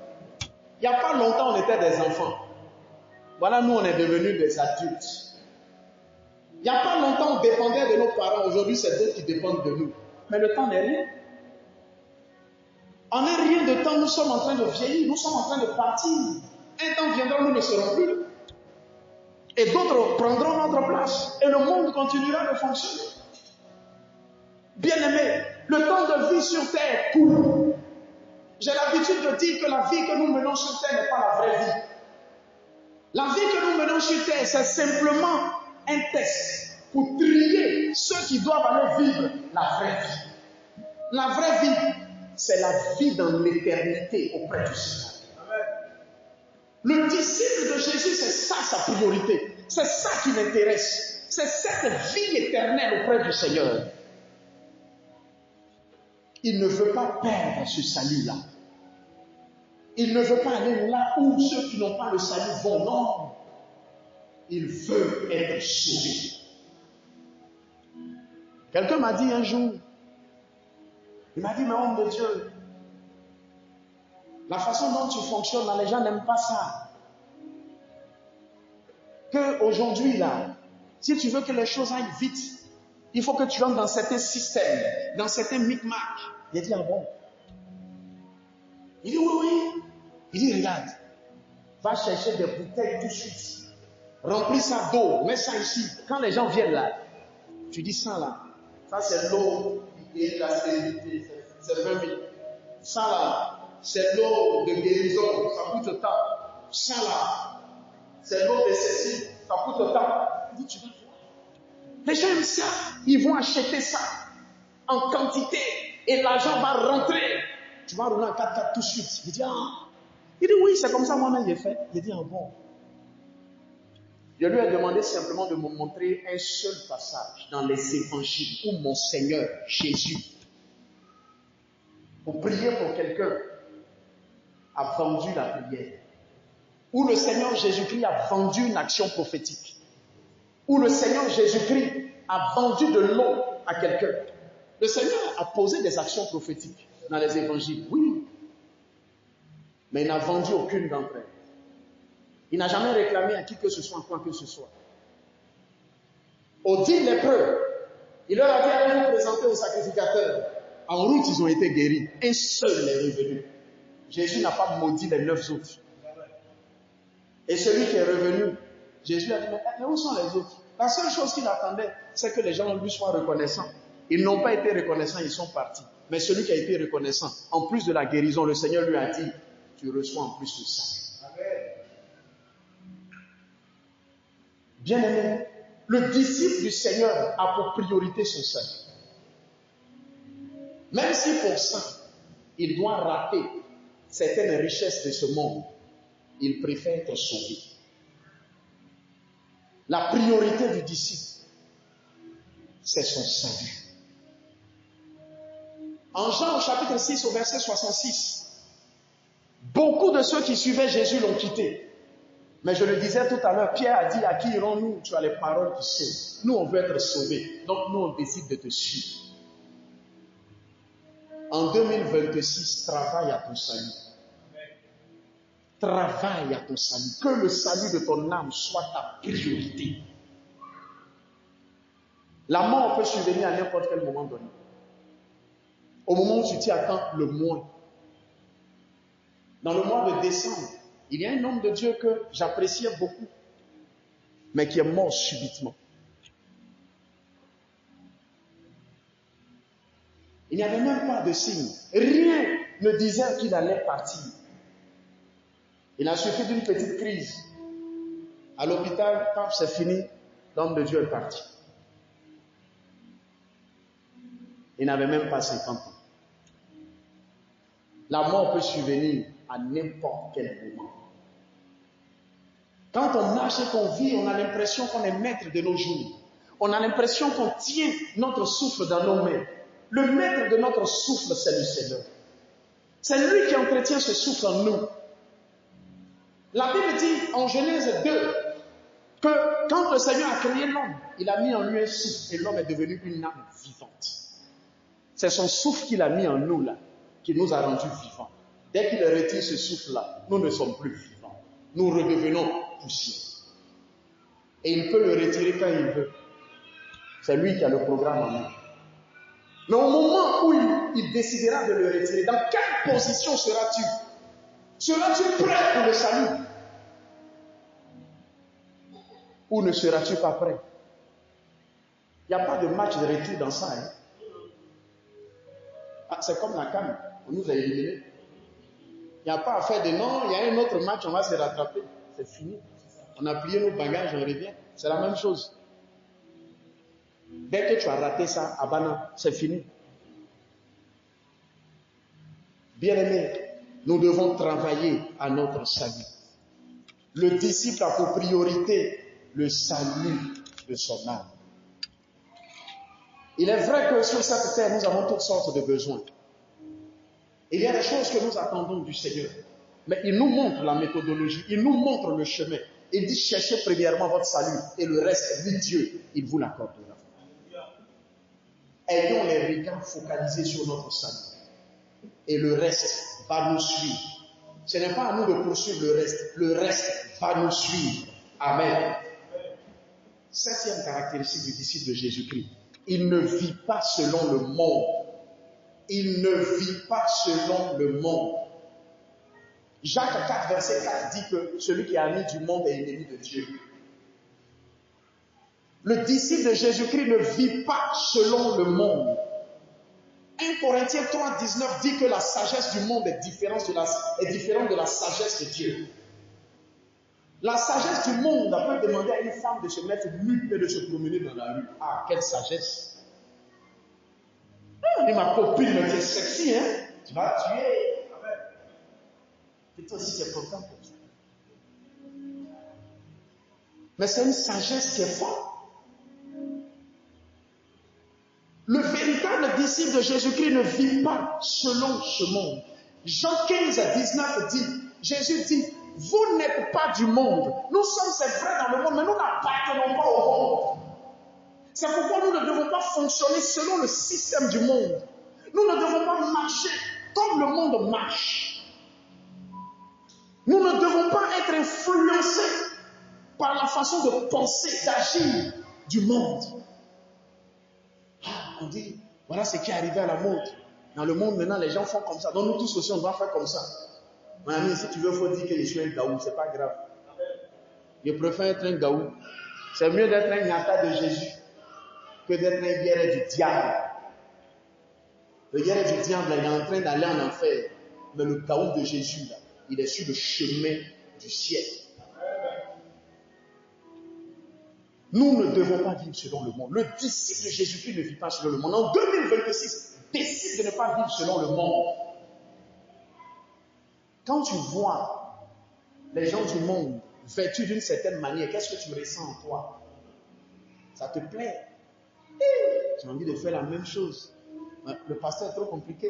Il n'y a pas longtemps, on était des enfants. Voilà, nous, on est devenus des adultes. Il n'y a pas longtemps, on dépendait de nos parents. Aujourd'hui, c'est d'autres qui dépendent de nous. Mais le temps n'est rien. En un rien de temps, nous sommes en train de vieillir. Nous sommes en train de partir. Un temps viendra, nous ne serons plus là. Et d'autres prendront notre place. Et le monde continuera de fonctionner. Bien-aimés, le temps de vie sur terre est court. J'ai l'habitude de dire que la vie que nous menons sur terre n'est pas la vraie vie. La vie que nous menons sur terre, c'est simplement un test pour trier ceux qui doivent aller vivre la vraie vie. La vraie vie, c'est la vie dans l'éternité auprès du Seigneur. Le disciple de Jésus, c'est ça sa priorité. C'est ça qui l'intéresse. C'est cette vie éternelle auprès du Seigneur. Il ne veut pas perdre ce salut-là. Il ne veut pas aller là où ceux qui n'ont pas le salut vont. Non. Il veut être sauvé. Quelqu'un m'a dit un jour, il m'a dit, mais homme de Dieu, la façon dont tu fonctionnes, là, les gens n'aiment pas ça. Qu'aujourd'hui, là, si tu veux que les choses aillent vite, il faut que tu entres dans certains systèmes, dans certains micmacs. Il a dit, ah bon? Il dit, oui, oui. Il dit, regarde, va chercher des bouteilles tout de suite. Remplis ça d'eau, mets ça ici. Quand les gens viennent là, tu dis ça là. Ça c'est l'eau et la stérilité, c'est 20 000. Ça là, c'est l'eau de guérison, ça coûte tant. Ça là, c'est l'eau de ceci, ça coûte tant. Il dit, tu vas voir. Les gens aiment ça. Ils vont acheter ça en quantité et l'argent va rentrer. Tu vas rouler en 4x4 tout de suite. Il dit, ah. Il dit, oui, c'est comme ça moi-même j'ai fait. Il dit, ah bon. Je lui ai demandé simplement de me montrer un seul passage dans les évangiles où mon Seigneur Jésus, pour prier pour quelqu'un, a vendu la prière. Où le Seigneur Jésus-Christ a vendu une action prophétique. Où le Seigneur Jésus-Christ a vendu de l'eau à quelqu'un. Le Seigneur a posé des actions prophétiques dans les évangiles, oui. Mais il n'a vendu aucune d'entre elles. Il n'a jamais réclamé à qui que ce soit, quoi que ce soit. Aux 10 lépreux, il leur a dit, allez vous présenter au sacrificateur. En route, ils ont été guéris. Un seul est revenu. Jésus n'a pas maudit les 9 autres. Et celui qui est revenu, Jésus a dit, mais où sont les autres? La seule chose qu'il attendait, c'est que les gens lui soient reconnaissants. Ils n'ont pas été reconnaissants, ils sont partis. Mais celui qui a été reconnaissant, en plus de la guérison, le Seigneur lui a dit, tu reçois en plus de ça. Bien-aimé, le disciple du Seigneur a pour priorité son salut. Même si pour ça, il doit rater certaines richesses de ce monde, il préfère être sauvé. La priorité du disciple, c'est son salut. En Jean au chapitre 6 au verset 66, beaucoup de ceux qui suivaient Jésus l'ont quitté. Mais je le disais tout à l'heure, Pierre a dit, à qui irons-nous? Tu as les paroles qui sauvent. Nous, on veut être sauvés. Donc, nous, on décide de te suivre. En 2026, travaille à ton salut. Travaille à ton salut. Que le salut de ton âme soit ta priorité. La mort peut survenir à n'importe quel moment donné. Au moment où tu t'y attends le moins. Dans le mois de décembre, il y a un homme de Dieu que j'appréciais beaucoup, mais qui est mort subitement. Il n'y avait même pas de signe. Rien ne disait qu'il allait partir. Il a suffi d'une petite crise. À l'hôpital, quand c'est fini, l'homme de Dieu est parti. Il n'avait même pas 50 ans. La mort peut survenir à n'importe quel moment. Quand on marche et qu'on vit, on a l'impression qu'on est maître de nos jours. On a l'impression qu'on tient notre souffle dans nos mains. Le maître de notre souffle, c'est le Seigneur. C'est lui qui entretient ce souffle en nous. La Bible dit en Genèse 2 que quand le Seigneur a créé l'homme, il a mis en lui un souffle et l'homme est devenu une âme vivante. C'est son souffle qu'il a mis en nous là, qui nous a rendus vivants. Dès qu'il retire ce souffle-là, nous ne sommes plus vivants. Nous redevenons poussière. Et il peut le retirer quand il veut. C'est lui qui a le programme en nous. Mais au moment où il décidera de le retirer, dans quelle position seras-tu? Seras-tu prêt pour le salut? Ou ne seras-tu pas prêt? Il n'y a pas de match de retour dans ça. Hein? Ah, c'est comme la CAN, on nous a éliminés. Il n'y a pas à faire de non, il y a un autre match, on va se rattraper. C'est fini. On a plié nos bagages, on revient. C'est la même chose. Dès que tu as raté ça, Abana, c'est fini. Bien-aimés, nous devons travailler à notre salut. Le disciple a pour priorité le salut de son âme. Il est vrai que sur cette terre, nous avons toutes sortes de besoins. Il y a des choses que nous attendons du Seigneur. Mais il nous montre la méthodologie, il nous montre le chemin. Il dit, cherchez premièrement votre salut et le reste, lui Dieu, il vous l'accordera. Ayons les regards focalisés sur notre salut. Et le reste va nous suivre. Ce n'est pas à nous de poursuivre le reste va nous suivre. Amen. Septième caractéristique du disciple de Jésus-Christ. Il ne vit pas selon le monde. Il ne vit pas selon le monde. Jacques 4, verset 4 dit que celui qui est ami du monde est ennemi de Dieu. Le disciple de Jésus-Christ ne vit pas selon le monde. 1 Corinthiens 3, 19 dit que la sagesse du monde est différente de la sagesse de Dieu. La sagesse du monde peut demander à une femme de se mettre nue et de se promener dans la rue. Ah, quelle sagesse! Et ma copine me dit sexy, hein? Tu vas tuer. Et toi aussi, tu es content pour ça. Mais c'est une sagesse qui est forte. Le véritable disciple de Jésus-Christ ne vit pas selon ce monde. Jean 15, 19 dit, Jésus dit, vous n'êtes pas du monde. Nous sommes, c'est vrai, dans le monde, mais nous n'appartenons pas au monde. C'est pourquoi nous ne devons pas fonctionner selon le système du monde. Nous ne devons pas marcher comme le monde marche. Nous ne devons pas être influencés par la façon de penser, d'agir du monde. On dit, voilà ce qui est arrivé à la mode. Dans le monde, maintenant, les gens font comme ça. Donc nous tous aussi, on doit faire comme ça. Mon ami, si tu veux, il faut dire que je suis un gaou. C'est pas grave. Je préfère être un gaou. C'est mieux d'être un nyata de Jésus que d'être un guerrier du diable. Le guerrier du diable, il est en train d'aller en enfer. Mais le gaou de Jésus, là, il est sur le chemin du ciel. Nous ne devons pas vivre selon le monde. Le disciple de Jésus-Christ ne vit pas selon le monde. En 2026, décide de ne pas vivre selon le monde. Quand tu vois les gens du monde vêtus d'une certaine manière, qu'est-ce que tu ressens en toi? Ça te plaît? J'ai envie de faire la même chose. Le pasteur est trop compliqué.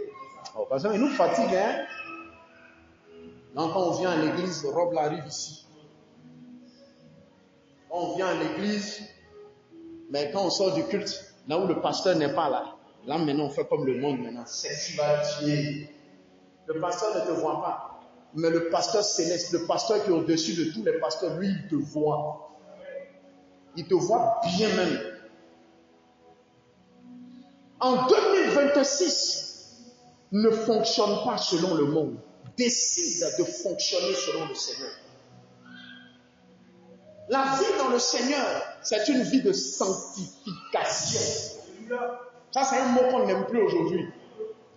Le pasteur, il nous fatigue, hein? Donc, quand on vient à l'église, le robe arrive ici. On vient à l'église, mais quand on sort du culte, là où le pasteur n'est pas là, là maintenant on fait comme le monde maintenant. C'est qui va tuer. Le pasteur ne te voit pas, mais le pasteur céleste, le pasteur qui est au-dessus de tous les pasteurs, lui, il te voit. Il te voit bien même. En 2026, ne fonctionne pas selon le monde. Décide de fonctionner selon le Seigneur. La vie dans le Seigneur, c'est une vie de sanctification. Ça, c'est un mot qu'on n'aime plus aujourd'hui.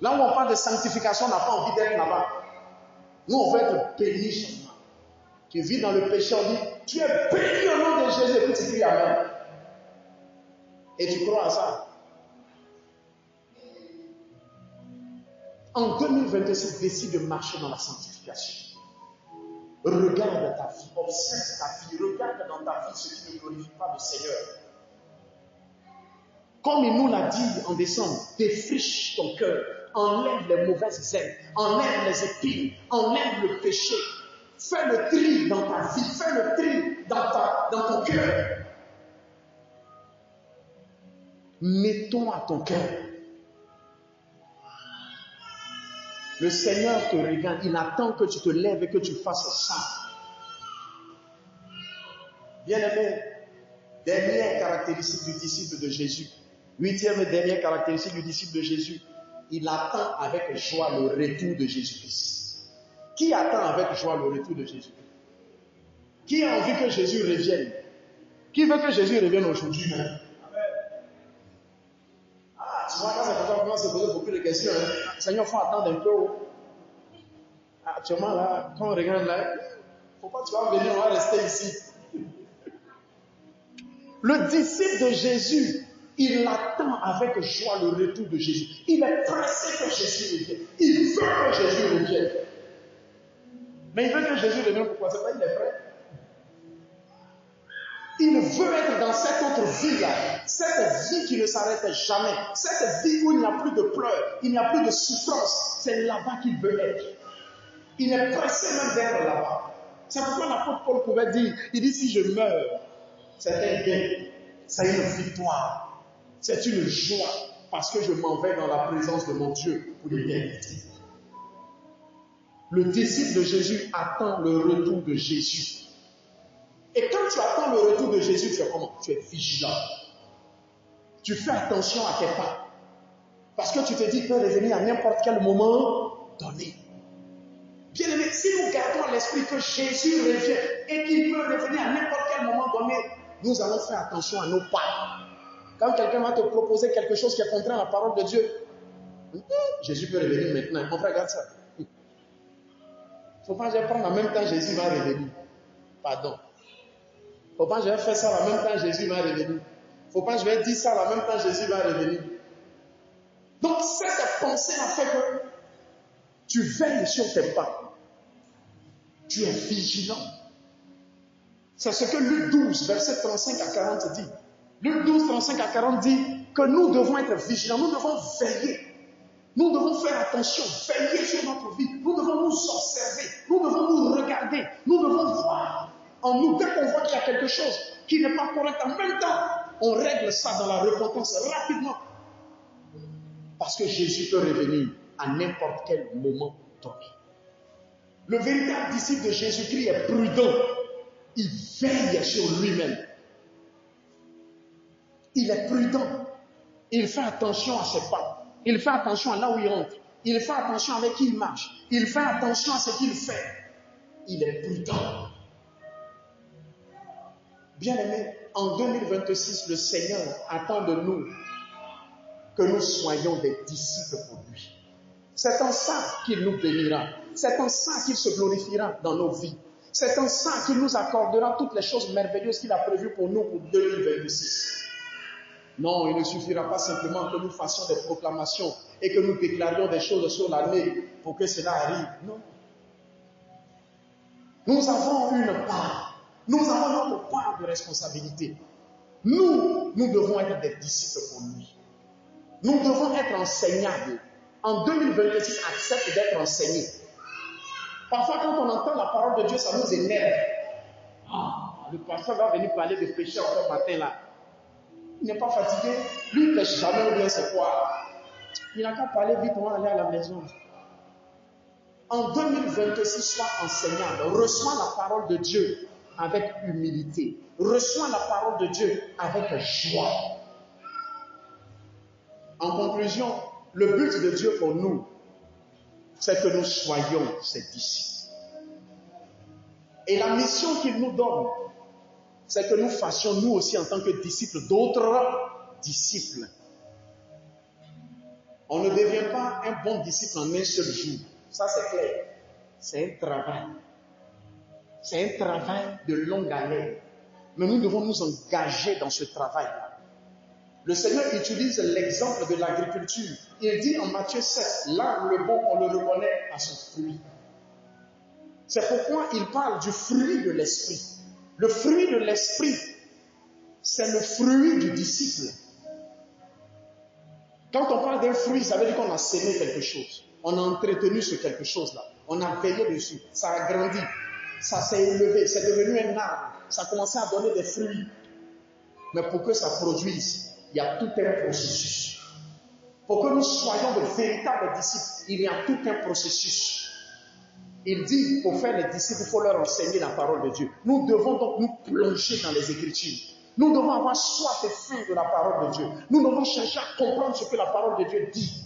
Là où on parle de sanctification, on n'a pas envie d'être là-bas. Nous, on veut être bénis seulement. Tu vis dans le péché, on dit, tu es béni au nom de Jésus, et puis tu cries Amen. Et tu crois à ça. En 2026, décide de marcher dans la sanctification. Regarde ta vie, observe ta vie, regarde dans ta vie ce qui ne glorifie pas le Seigneur. Comme il nous l'a dit en décembre, défriche ton cœur, enlève les mauvaises herbes, enlève les épines, enlève le péché. Fais le tri dans ta vie, fais le tri dans ton cœur. Mettons à ton cœur. Le Seigneur te regarde, il attend que tu te lèves et que tu fasses ça. Bien-aimé, dernière caractéristique du disciple de Jésus. 8e et dernière caractéristique du disciple de Jésus. Il attend avec joie le retour de Jésus-Christ. Qui attend avec joie le retour de Jésus-Christ? Qui a envie que Jésus revienne? Qui veut que Jésus revienne aujourd'hui? Tu vois, quand c'est comme ça, on commence à se poser beaucoup de questions. Hein. Seigneur, il faut attendre un peu. Actuellement, là, quand on regarde là, il ne faut pas que tu vas venir, on va rester ici. Le disciple de Jésus, il attend avec joie le retour de Jésus. Il est pressé que Jésus revienne. Il veut que Jésus revienne. Mais il veut que Jésus revienne pourquoi? C'est pas qu'il est prêt. Il veut être dans cette autre vie-là, cette vie qui ne s'arrête jamais, cette vie où il n'y a plus de pleurs, il n'y a plus de souffrance. C'est là-bas qu'il veut être. Il est pressé même d'être là-bas. C'est pourquoi l'apôtre Paul pouvait dire, il dit si je meurs, c'est un gain, c'est une victoire, c'est une joie, parce que je m'en vais dans la présence de mon Dieu pour l'éternité. Le disciple de Jésus attend le retour de Jésus. Et quand tu attends le retour de Jésus, tu es comment? Tu es vigilant. Tu fais attention à tes pas. Parce que tu te dis qu'il peut revenir à n'importe quel moment donné. Bien aimé, si nous gardons à l'esprit que Jésus revient et qu'il peut revenir à n'importe quel moment donné, nous allons faire attention à nos pas. Quand quelqu'un va te proposer quelque chose qui est contraire à la parole de Dieu, Jésus peut revenir maintenant. Mon frère, regarde ça. Il ne faut pas prendre en même temps Jésus va revenir. Pardon. Faut pas que je vais faire ça en même temps Jésus va revenir. Faut pas que je vais dire ça en même temps Jésus va revenir. Donc cette pensée-là fait que tu veilles sur tes pas. Tu es vigilant. C'est ce que Luc 12, verset 35 à 40 dit. Luc 12, 35 à 40 dit que nous devons être vigilants, nous devons veiller. Nous devons faire attention, veiller sur notre vie. Nous devons nous observer, nous devons nous regarder, nous devons voir en nous. Dès qu'on voit qu'il y a quelque chose qui n'est pas correct, en même temps, on règle ça dans la repentance rapidement. Parce que Jésus peut revenir à n'importe quel moment donné. Le véritable disciple de Jésus-Christ est prudent. Il veille sur lui-même. Il est prudent. Il fait attention à ses pas. Il fait attention à là où il rentre. Il fait attention avec qui il marche. Il fait attention à ce qu'il fait. Il est prudent. Bien-aimés, en 2026, le Seigneur attend de nous que nous soyons des disciples pour lui. C'est en ça qu'il nous bénira. C'est en ça qu'il se glorifiera dans nos vies. C'est en ça qu'il nous accordera toutes les choses merveilleuses qu'il a prévues pour nous pour 2026. Non, il ne suffira pas simplement que nous fassions des proclamations et que nous déclarions des choses sur l'année pour que cela arrive. Non. Nous avons une part. Nous avons notre part de responsabilité. Nous devons être des disciples pour lui. Nous devons être enseignables. En 2026, accepte d'être enseigné. Parfois, quand on entend la parole de Dieu, ça nous énerve. Le pasteur va venir parler de péché encore matin là. Il n'est pas fatigué. Lui, il ne pêche jamais ou bien c'est quoi. Il n'a qu'à parler vite, on va aller à la maison. En 2026, sois enseignable. Reçois la parole de Dieu avec humilité. Reçois la parole de Dieu avec joie. En conclusion, le but de Dieu pour nous, c'est que nous soyons ses disciples. Et la mission qu'il nous donne, c'est que nous fassions nous aussi en tant que disciples d'autres disciples. On ne devient pas un bon disciple en un seul jour. Ça c'est clair. C'est un travail. C'est un travail de longue haleine. Mais nous devons nous engager dans ce travail-là. Le Seigneur utilise l'exemple de l'agriculture. Il dit en Matthieu 7, l'arbre le bon, on le reconnaît à son fruit. C'est pourquoi il parle du fruit de l'esprit. Le fruit de l'esprit, c'est le fruit du disciple. Quand on parle d'un fruit, ça veut dire qu'on a sémé quelque chose. On a entretenu sur quelque chose là. On a veillé dessus. Ça a grandi. Ça s'est élevé. C'est devenu un arbre. Ça a commencé à donner des fruits. Mais pour que ça produise, il y a tout un processus. Pour que nous soyons de véritables disciples, il y a tout un processus. Il dit, pour faire les disciples, il faut leur enseigner la parole de Dieu. Nous devons donc nous plonger dans les Écritures. Nous devons avoir soif et faim de la parole de Dieu. Nous devons chercher à comprendre ce que la parole de Dieu dit.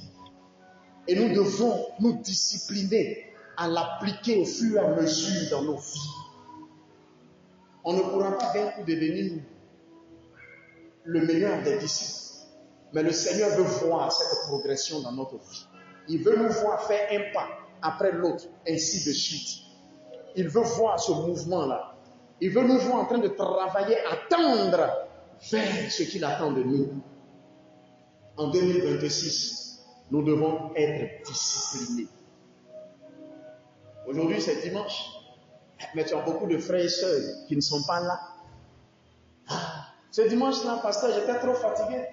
Et nous devons nous discipliner à l'appliquer au fur et à mesure dans nos vies. On ne pourra pas d'un coup devenir le meilleur des disciples. Mais le Seigneur veut voir cette progression dans notre vie. Il veut nous voir faire un pas après l'autre, ainsi de suite. Il veut voir ce mouvement-là. Il veut nous voir en train de travailler, à tendre vers ce qu'il attend de nous. En 2026, nous devons être disciplinés. Aujourd'hui, c'est dimanche. Mais tu as beaucoup de frères et sœurs qui ne sont pas là. Ce dimanche-là, pasteur, j'étais trop fatigué.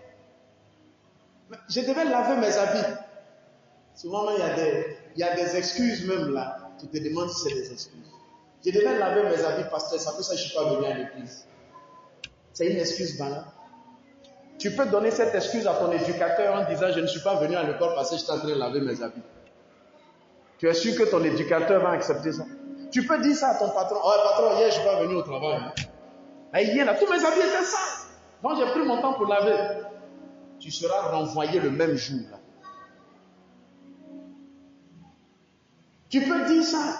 Je devais laver mes habits. Souvent, il y a des excuses même là. Tu te demandes si c'est des excuses. Je devais laver mes habits, pasteur. Ça fait ça que je ne suis pas venu à l'église. C'est une excuse banale. Tu peux donner cette excuse à ton éducateur en disant je ne suis pas venu à l'école parce que je suis en train de laver mes habits. Tu es sûr que ton éducateur va accepter ça? Tu peux dire ça à ton patron. Oh patron, hier je ne suis pas venu au travail. Et hier là, tous mes habits étaient sales. Donc j'ai pris mon temps pour laver. Tu seras renvoyé le même jour là. Tu peux dire ça.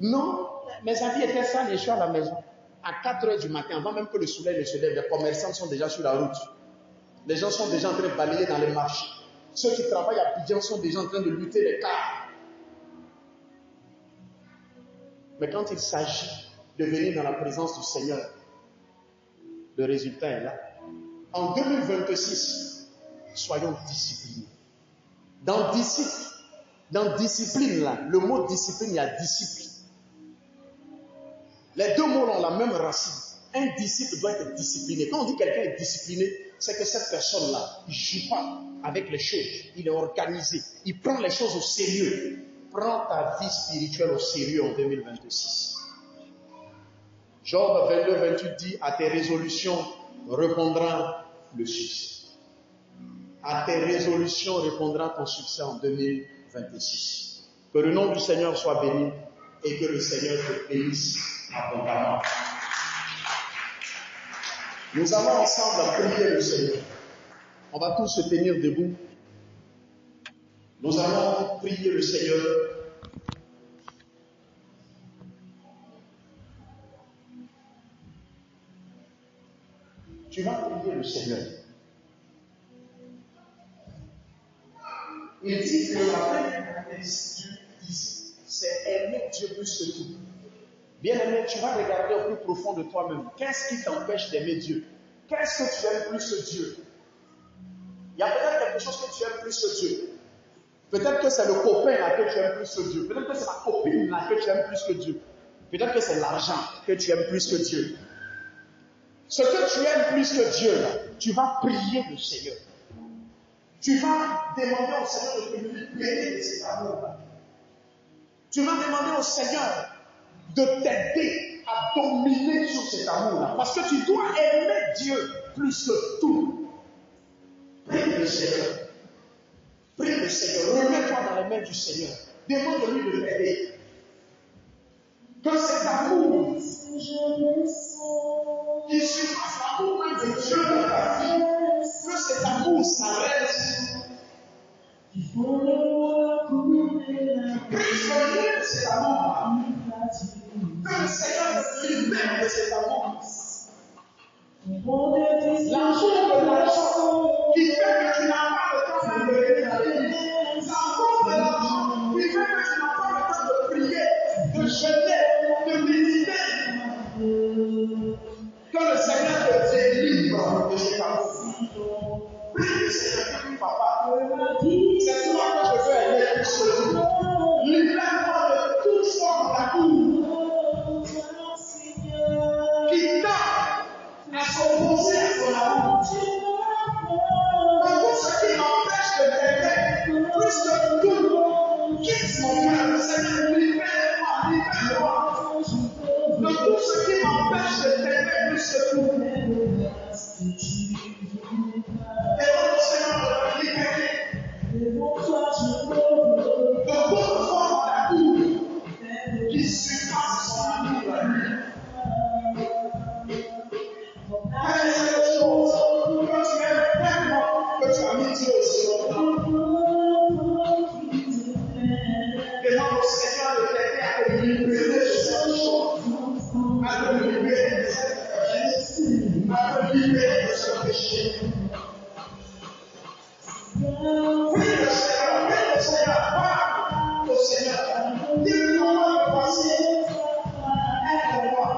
Non, mes habits étaient sales et je suis à la maison. À 4 heures du matin, avant même que le soleil ne se lève, les commerçants sont déjà sur la route. Les gens sont déjà en train de balayer dans les marchés. Ceux qui travaillent à Abidjan sont déjà en train de lutter les cars. Mais quand il s'agit de venir dans la présence du Seigneur, Le résultat est là. En 2026, soyons disciplinés. Dans discipline, là, le mot discipline, il y a disciple. Les deux mots ont la même racine. Un disciple doit être discipliné. Quand on dit que quelqu'un est discipliné, c'est que cette personne-là, il ne joue pas avec les choses. Il est organisé. Il prend les choses au sérieux. Prends ta vie spirituelle au sérieux en 2026. Job 22, 28 dit, à tes résolutions répondra le succès. À tes résolutions répondra ton succès en 2026. Que le nom du Seigneur soit béni et que le Seigneur te bénisse abondamment. Nous allons ensemble prier le Seigneur. On va tous se tenir debout. Nous allons prier le Seigneur. Tu vas prier le Seigneur. Il dit que la première caractéristique ici, c'est aimer Dieu plus que tout. Bien aimé, tu vas regarder au plus profond de toi-même. Qu'est-ce qui t'empêche d'aimer Dieu? Qu'est-ce que tu aimes plus que Dieu? Il y a peut-être quelque chose que tu aimes plus que Dieu. Peut-être que c'est le copain là que tu aimes plus que Dieu. Peut-être que c'est la copine là que tu aimes plus que Dieu. Peut-être que c'est l'argent que tu aimes plus que Dieu. Ce que tu aimes plus que Dieu là, tu vas prier le Seigneur. Tu vas demander au Seigneur de te libérer de cet amour-là. Tu vas demander au Seigneur de t'aider à dominer sur cet amour-là. Parce que tu dois aimer Dieu plus que tout. Prie le Seigneur. Prie le Seigneur. Remets-toi dans les mains du Seigneur. Demande-lui de t'aider. Que cet amour qui surpasse l'amour même de Dieu dans ta vie, que cet amour s'arrête. Prie de cet amour. Que le Seigneur te libère de cet amour. L'amour de l'argent qui fait que tu n'as pas le temps de lever ta vie. L'amour de l'argent qui fait que tu n'as pas le temps de prier, de jeûner, de méditer. Que le Seigneur te délivre de cet amour. Prie le Seigneur, papa. C'est toi que je veux aimer plus que tout. Libère-moi de toute forme d'amour qui tend à s'opposer à ton amour. Que tout ce qui m'empêche de t'aimer plus que tout quitte mon cœur. Seigneur, libère-moi, libère-moi de tout ce qui m'empêche de t'aimer plus que tout. Demande au Seigneur de me libérer de toute forme d'amour qui surpasse son amour à lui. Quelle est cette chose que tu aimes tellement que tu as mis Dieu aussi longtemps? Demande au Seigneur de t'aider à te libérer de cette chose, à te libérer de cette faiblesse, à te libérer de ce péché. Prie le Seigneur, parle au Seigneur. Dis-lui comment te passer. Aide-moi.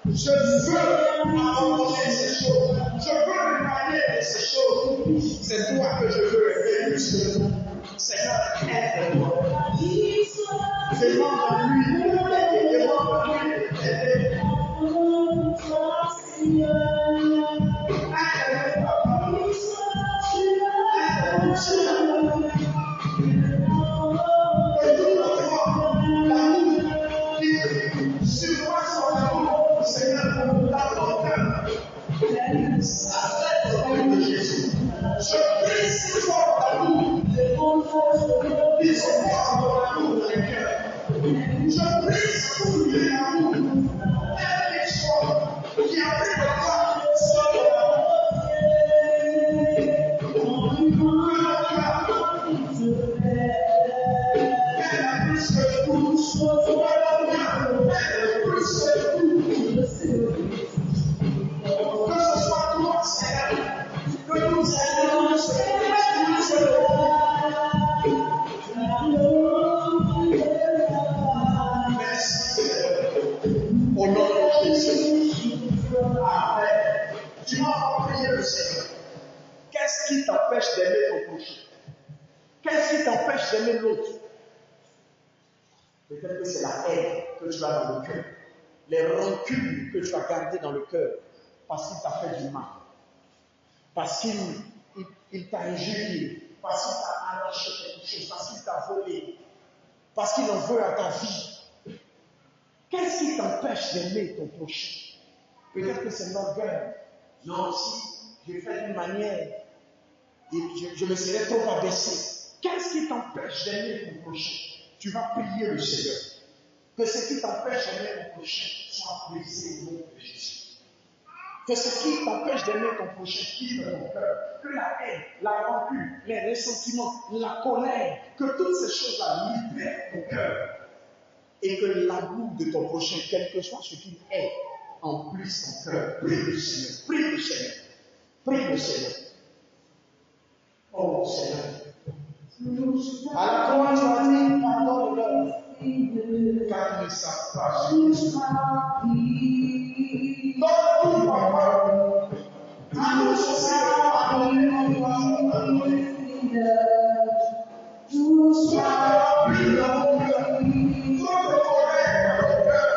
Je veux abandonner ces choses. Je veux m'éloigner de ces choses. C'est toi que je veux aimer plus que tout. Seigneur, aide-moi. Demande à lui de t'aider. Demande à lui de t'aider. Je prie si fort d'amour, qui se porte dans l'amour de quelqu'un. Je prie pour lui l'amour, quelle soit qui a pris le temps sur l'amour. Elle a plus que tout, elle a plus que tout. Que ce soit toi, Seigneur, que nous ayons mais t'empêche d'aimer l'autre. Peut-être que c'est la haine que tu as dans le cœur. Les rancunes que tu as gardées dans le cœur parce qu'il t'a fait du mal. Parce qu'il t'a injurié. Parce qu'il t'a arraché quelque chose. Parce qu'il t'a volé. Parce qu'il en veut à ta vie. Qu'est-ce qui t'empêche d'aimer ton prochain? Peut-être que c'est l'orgueil. Non, si je fais d'une manière, je me serais trop abaissé. Qu'est-ce qui t'empêche d'aimer ton prochain? Tu vas prier le Seigneur. Que ce qui t'empêche d'aimer ton prochain soit brisé au nom de Jésus. Que ce qui t'empêche d'aimer ton prochain quitte ton cœur. Que la haine, la rancune, les ressentiments, la colère, que toutes ces choses-là libèrent ton cœur. Et que l'amour de ton prochain, quel que soit ce qu'il est, emplisse ton cœur. Prie le Seigneur, prie le Seigneur, prie le Seigneur. Oh Seigneur. À la croix, tu as dit, pardonne-leur, car ils ne savent pas ce qu'ils font. Donne-nous, papa, à nos sociétés, pardonne-nous. Tout soit rempli dans mon cœur. Trop de colère dans mon cœur.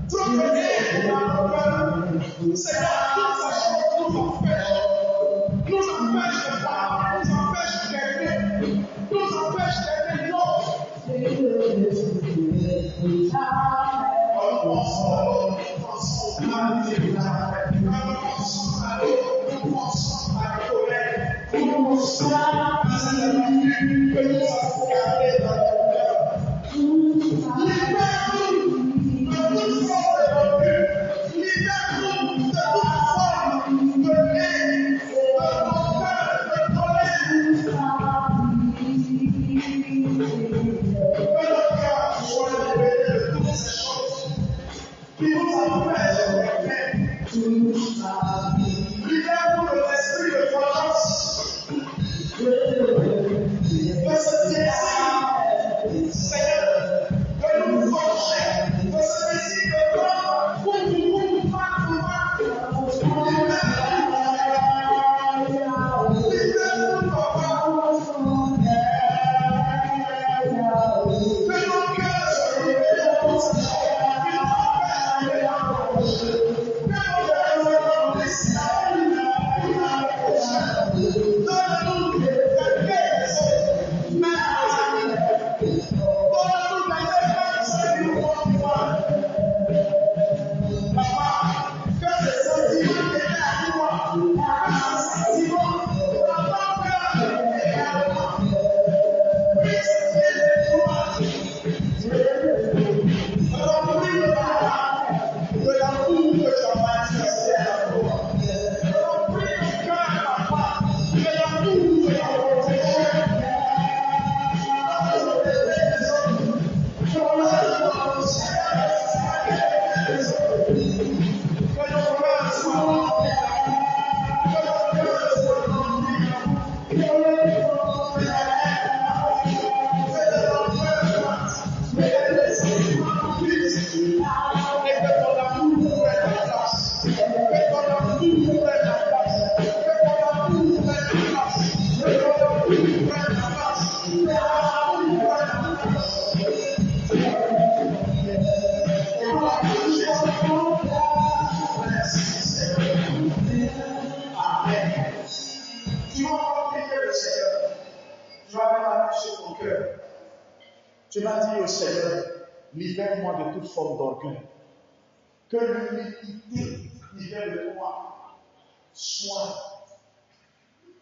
Trop de haine dans mon cœur. Seigneur, toute sa chose nous empêche de voir, nous empêche d'aimer, nous empêche d'aimer l'autre. Nous pensons à l'autre, nous pensons à l'autre, nous pensons à la colère, nous pensons à cette habitude que nous avons gardée dans notre cœur. Libère-nous de toute forme de rancune, libère-nous de toute forme de haine, de rancœur, de colère. Que notre cœur soit libéré de toutes ces choses qui nous empêchent d'aimer. Libère-nous de l'esprit de vengeance, de ce désir, Seigneur, de nous venger, de ce désir de prendre pour nous, libère-nous, papa. Que nos cœurs soient libérés de toutes ces choses qui nous empêchent d'aimer notre prochain. Que nos cœurs soient remplissent donne-nous de paix les autres, même nos amis. Donne-nous d'aimer ceux qui nous font du mal. Papa, que ces sentiments étaient à toi, que ces sentiments dans ton cœur étaient à moi. Puisse de toi, remplis de ta de l'amour que tu as manifesté à la croix. Remplis ton cœur, papa, de l'amour que tu as protégé. Que nos cœurs soient remplis. Que nos cœurs soient remplis. Que de l'enfer, mais les sentiments glissent. Et que ton amour prenne la place. Que ton amour prenne la place. Que ton amour prenne la place. Que ton amour prenne la place. Que ton amour prenne la place. Merci Seigneur. Amen. Tu vas encore prier le Seigneur. Tu vas mettre la main sur ton cœur. Tu vas dire au Seigneur, libère-moi de toute forme d'orgueil. Que l'humilité qui vient de toi soit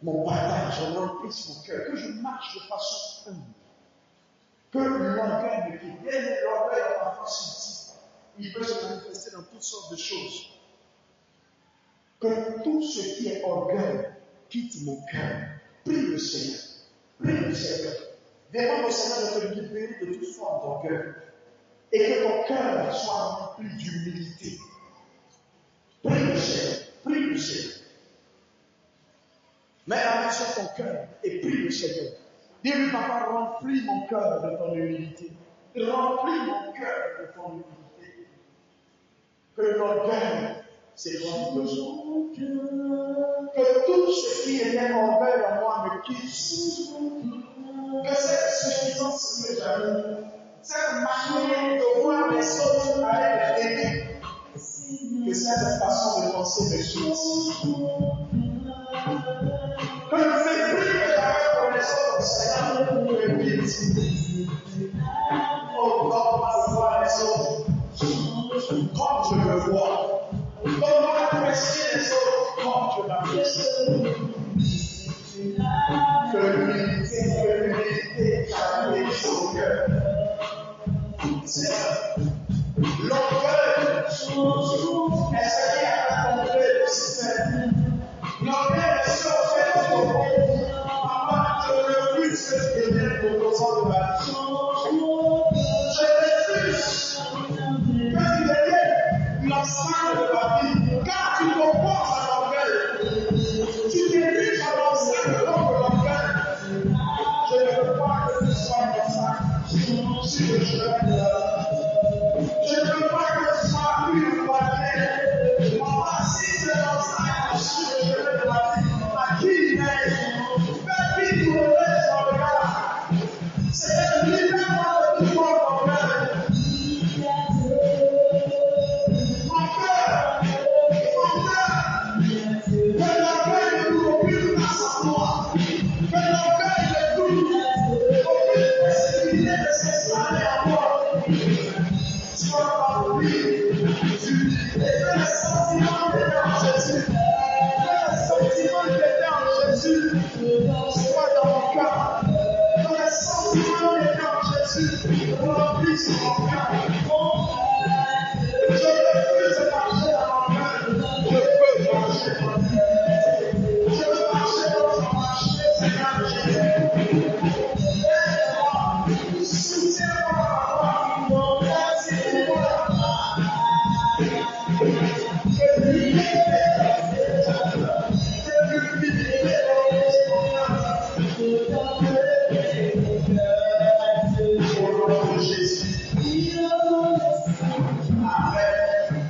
mon partage, remplisse mon cœur. Que je marche de façon humble. Que l'orgueil me quitte. Bien l'orgueil est parfois subtil. Il peut se manifester dans toutes sortes de choses. Que tout ce qui est orgueil quitte mon cœur. Prie le Seigneur. Prie le Seigneur. Demande au Seigneur de te libérer de toute forme d'orgueil. Et que ton cœur soit rempli d'humilité. Prie le Seigneur. Prie le Seigneur. Mets la main sur ton cœur et prie le Seigneur. Dis-lui, papa, remplis mon cœur de ton humilité. Remplis mon cœur de ton humilité. Que l'orgueil s'éloigne de moi. Que tout ce qui est orgueil en moi me quitte. Que ce ce que j'aime. Cette manière de voir les choses avec l'aimer. Que cette façon de penser me quitte. Que le mépris que j'avais pour les autres, Seigneur, me quitte. Oh, donne-moi de voir les autres comme je le vois. Donne-moi d'apprécier les autres comme je l'apprécie. Que l'humilité caractérise au cœur. Seigneur, l'orgueil est ce qui a trompé le système. L'orgueil est ce qui fait que papa, je refuse ce qui est proposant de ma vie. Je refuse que tu deviennes l'ensemble de ma vie. Car tu t'opposes à l'orgueil. Tu t'ériges à l'ensemble contre l'orgueil. Je ne veux pas que tu sois comme ça. Sur le chemin de la vie. Je ne veux pas que tu sois une voisine. Papa, si c'est dans ça, sur le chemin de la vie, à qui il est, fais qui tu le laisses dans le regard. C'est libère-moi de tout mon cœur. Mon cœur, que l'orgueil ne trouve aucune place en moi. Que l'orgueil ne trouve aucune possibilité de s'installer en moi. Tu vas parler, et que les sentiments qui étaient en Jésus, soient dans mon cœur. Que les sentiments qui étaient en Jésus remplissent mon cœur. Je refuse de marcher dans mon cœur. Je peux marcher dans mon cœur. Je veux marcher dans mon marché, Seigneur Jésus. Aide-moi, soutiens-moi, papa. Merci-moi. Que l'humilité au nom de Jésus. Amen.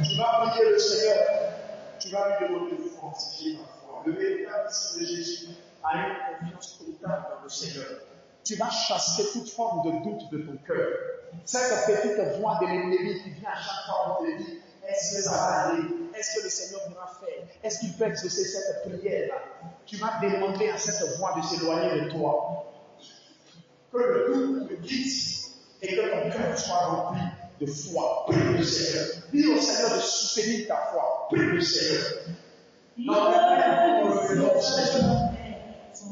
Tu vas prier le Seigneur. Tu vas lui demander de fortifier ta foi. Le véritable disciple de Jésus a une confiance totale dans le Seigneur. Tu vas chasser toute forme de doute de ton cœur. Cette petite voix de l'ennemi qui vient à chaque fois pour te dire, est-ce que ça va aller? Est-ce que le Seigneur pourra faire? Est-ce qu'il peut exaucer cette prière-là? Tu vas demander à cette voix de s'éloigner de toi. Que le doute te quitte et que ton cœur soit rempli de foi. Prie le Seigneur. Dis au Seigneur de soutenir ta foi. Prie le Seigneur. Nous le Seigneur.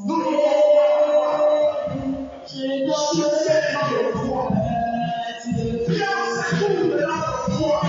Nous le soutiens notre foi. Viens au secours de notre foi.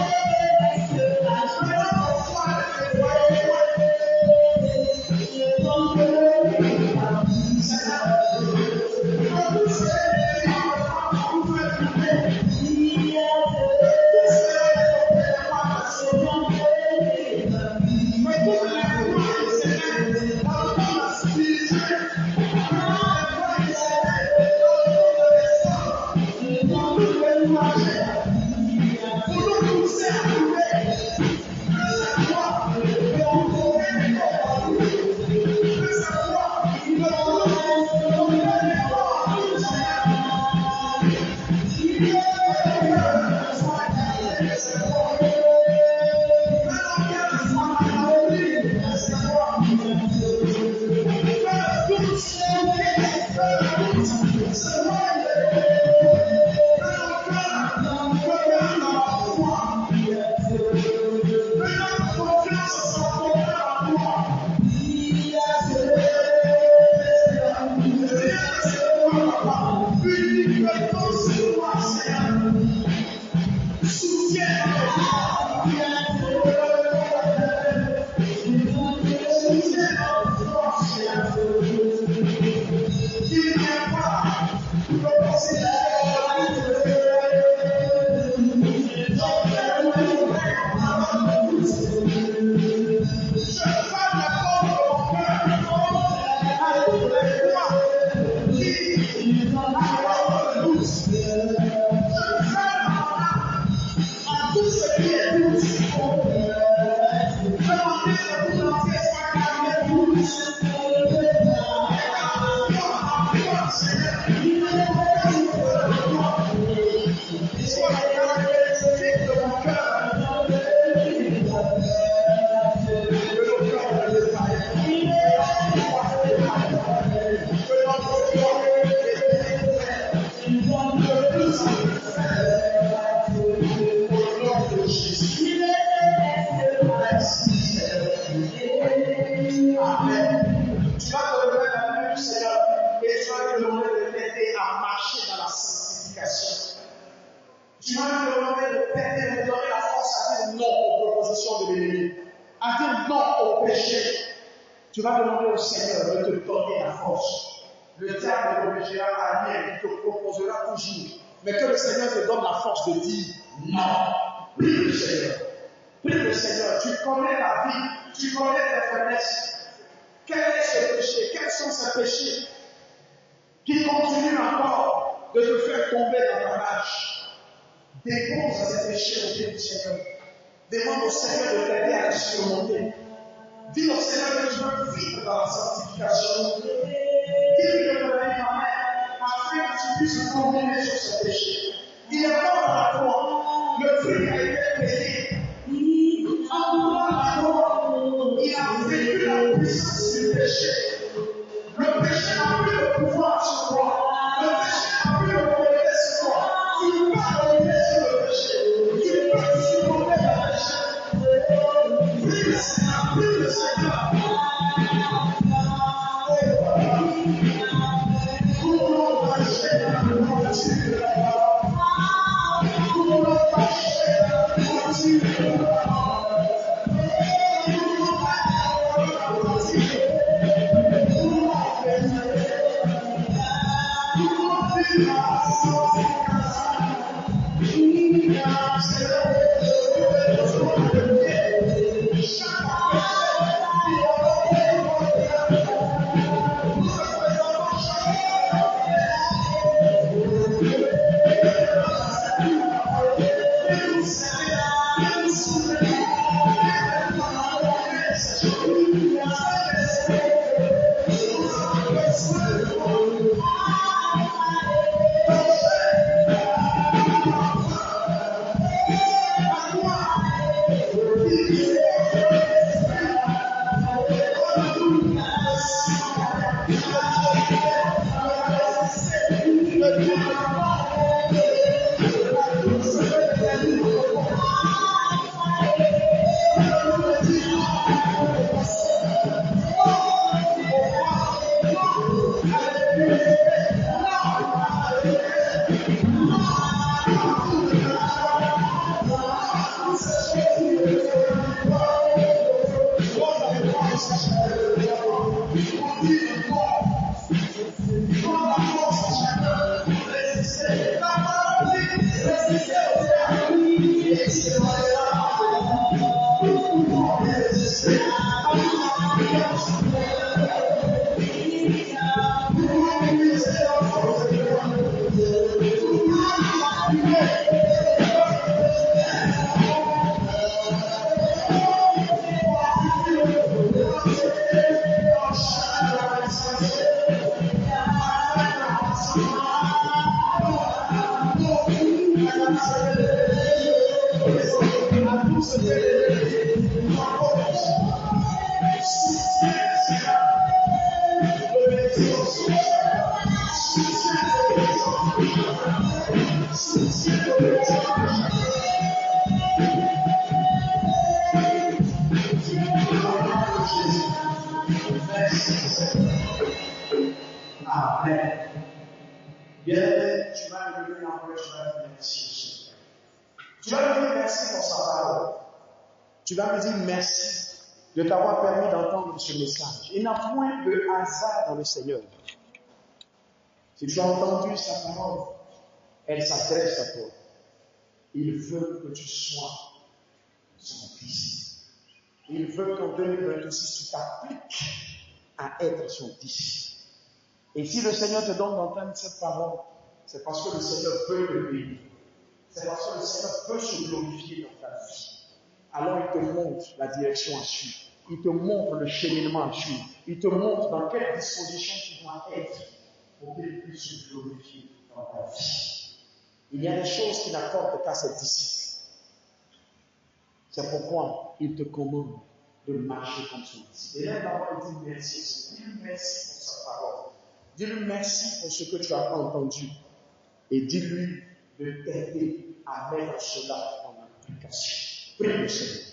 Tu vas lui demander de donner la force à dire non aux propositions de l'ennemi, à dire non au péché. Tu vas demander au Seigneur de te donner la force. Le diable t'obligera à rien, il te proposera toujours. Mais que le Seigneur te donne la force de dire non. Prie le Seigneur. Prie le Seigneur. Tu connais la vie, tu connais tes faiblesses. Quel est ce péché? Quels sont ces péchés qui continuent encore de te faire tomber dans la marche? Dépose ces péchés au pied du Seigneur. Demande au Seigneur de t'aider à les surmonter. Dis au Seigneur que tu veux vivre dans la sanctification. Dis-lui de te donner ta main afin que tu puisses tomber sur ce péché. Il est mort dans la croix. Le prix a été payé. En mourant dans la croix, il a vécu la puissance du péché. Le péché n'a plus de pouvoir sur toi. Le péché n'a plus d'autorité sur toi. Tu ne peux pas dominer sur le péché. Tu ne peux pas supporter le péché. Prie le Seigneur, prie le Seigneur. Amen. Bien, tu vas lui dire encore, tu vas lui dire merci. Tu vas lui dire merci pour sa parole. Tu vas lui dire merci de t'avoir permis d'entendre ce message. Il n'y a point de hasard dans le Seigneur. Si tu as entendu sa parole, elle s'adresse à toi. Il veut que tu sois son fils. Il veut qu'en 2026, tu t'appliques à être son fils. Et si le Seigneur te donne d'entendre cette parole, c'est parce que le Seigneur peut te bénir. C'est parce que le Seigneur peut se glorifier dans ta vie. Alors il te montre la direction à suivre. Il te montre le cheminement à suivre. Il te montre dans quelle disposition tu dois être pour qu'il puisse se glorifier dans ta vie. Il y a des choses qu'il n'accorde qu'à ses disciples. C'est pourquoi il te commande de marcher comme son disciple. Et là, d'abord, il dit merci. Dis-lui merci pour sa parole. Dis-lui merci pour ce que tu as entendu. Et dis-lui de t'aider à mettre cela en application. Prie le Seigneur.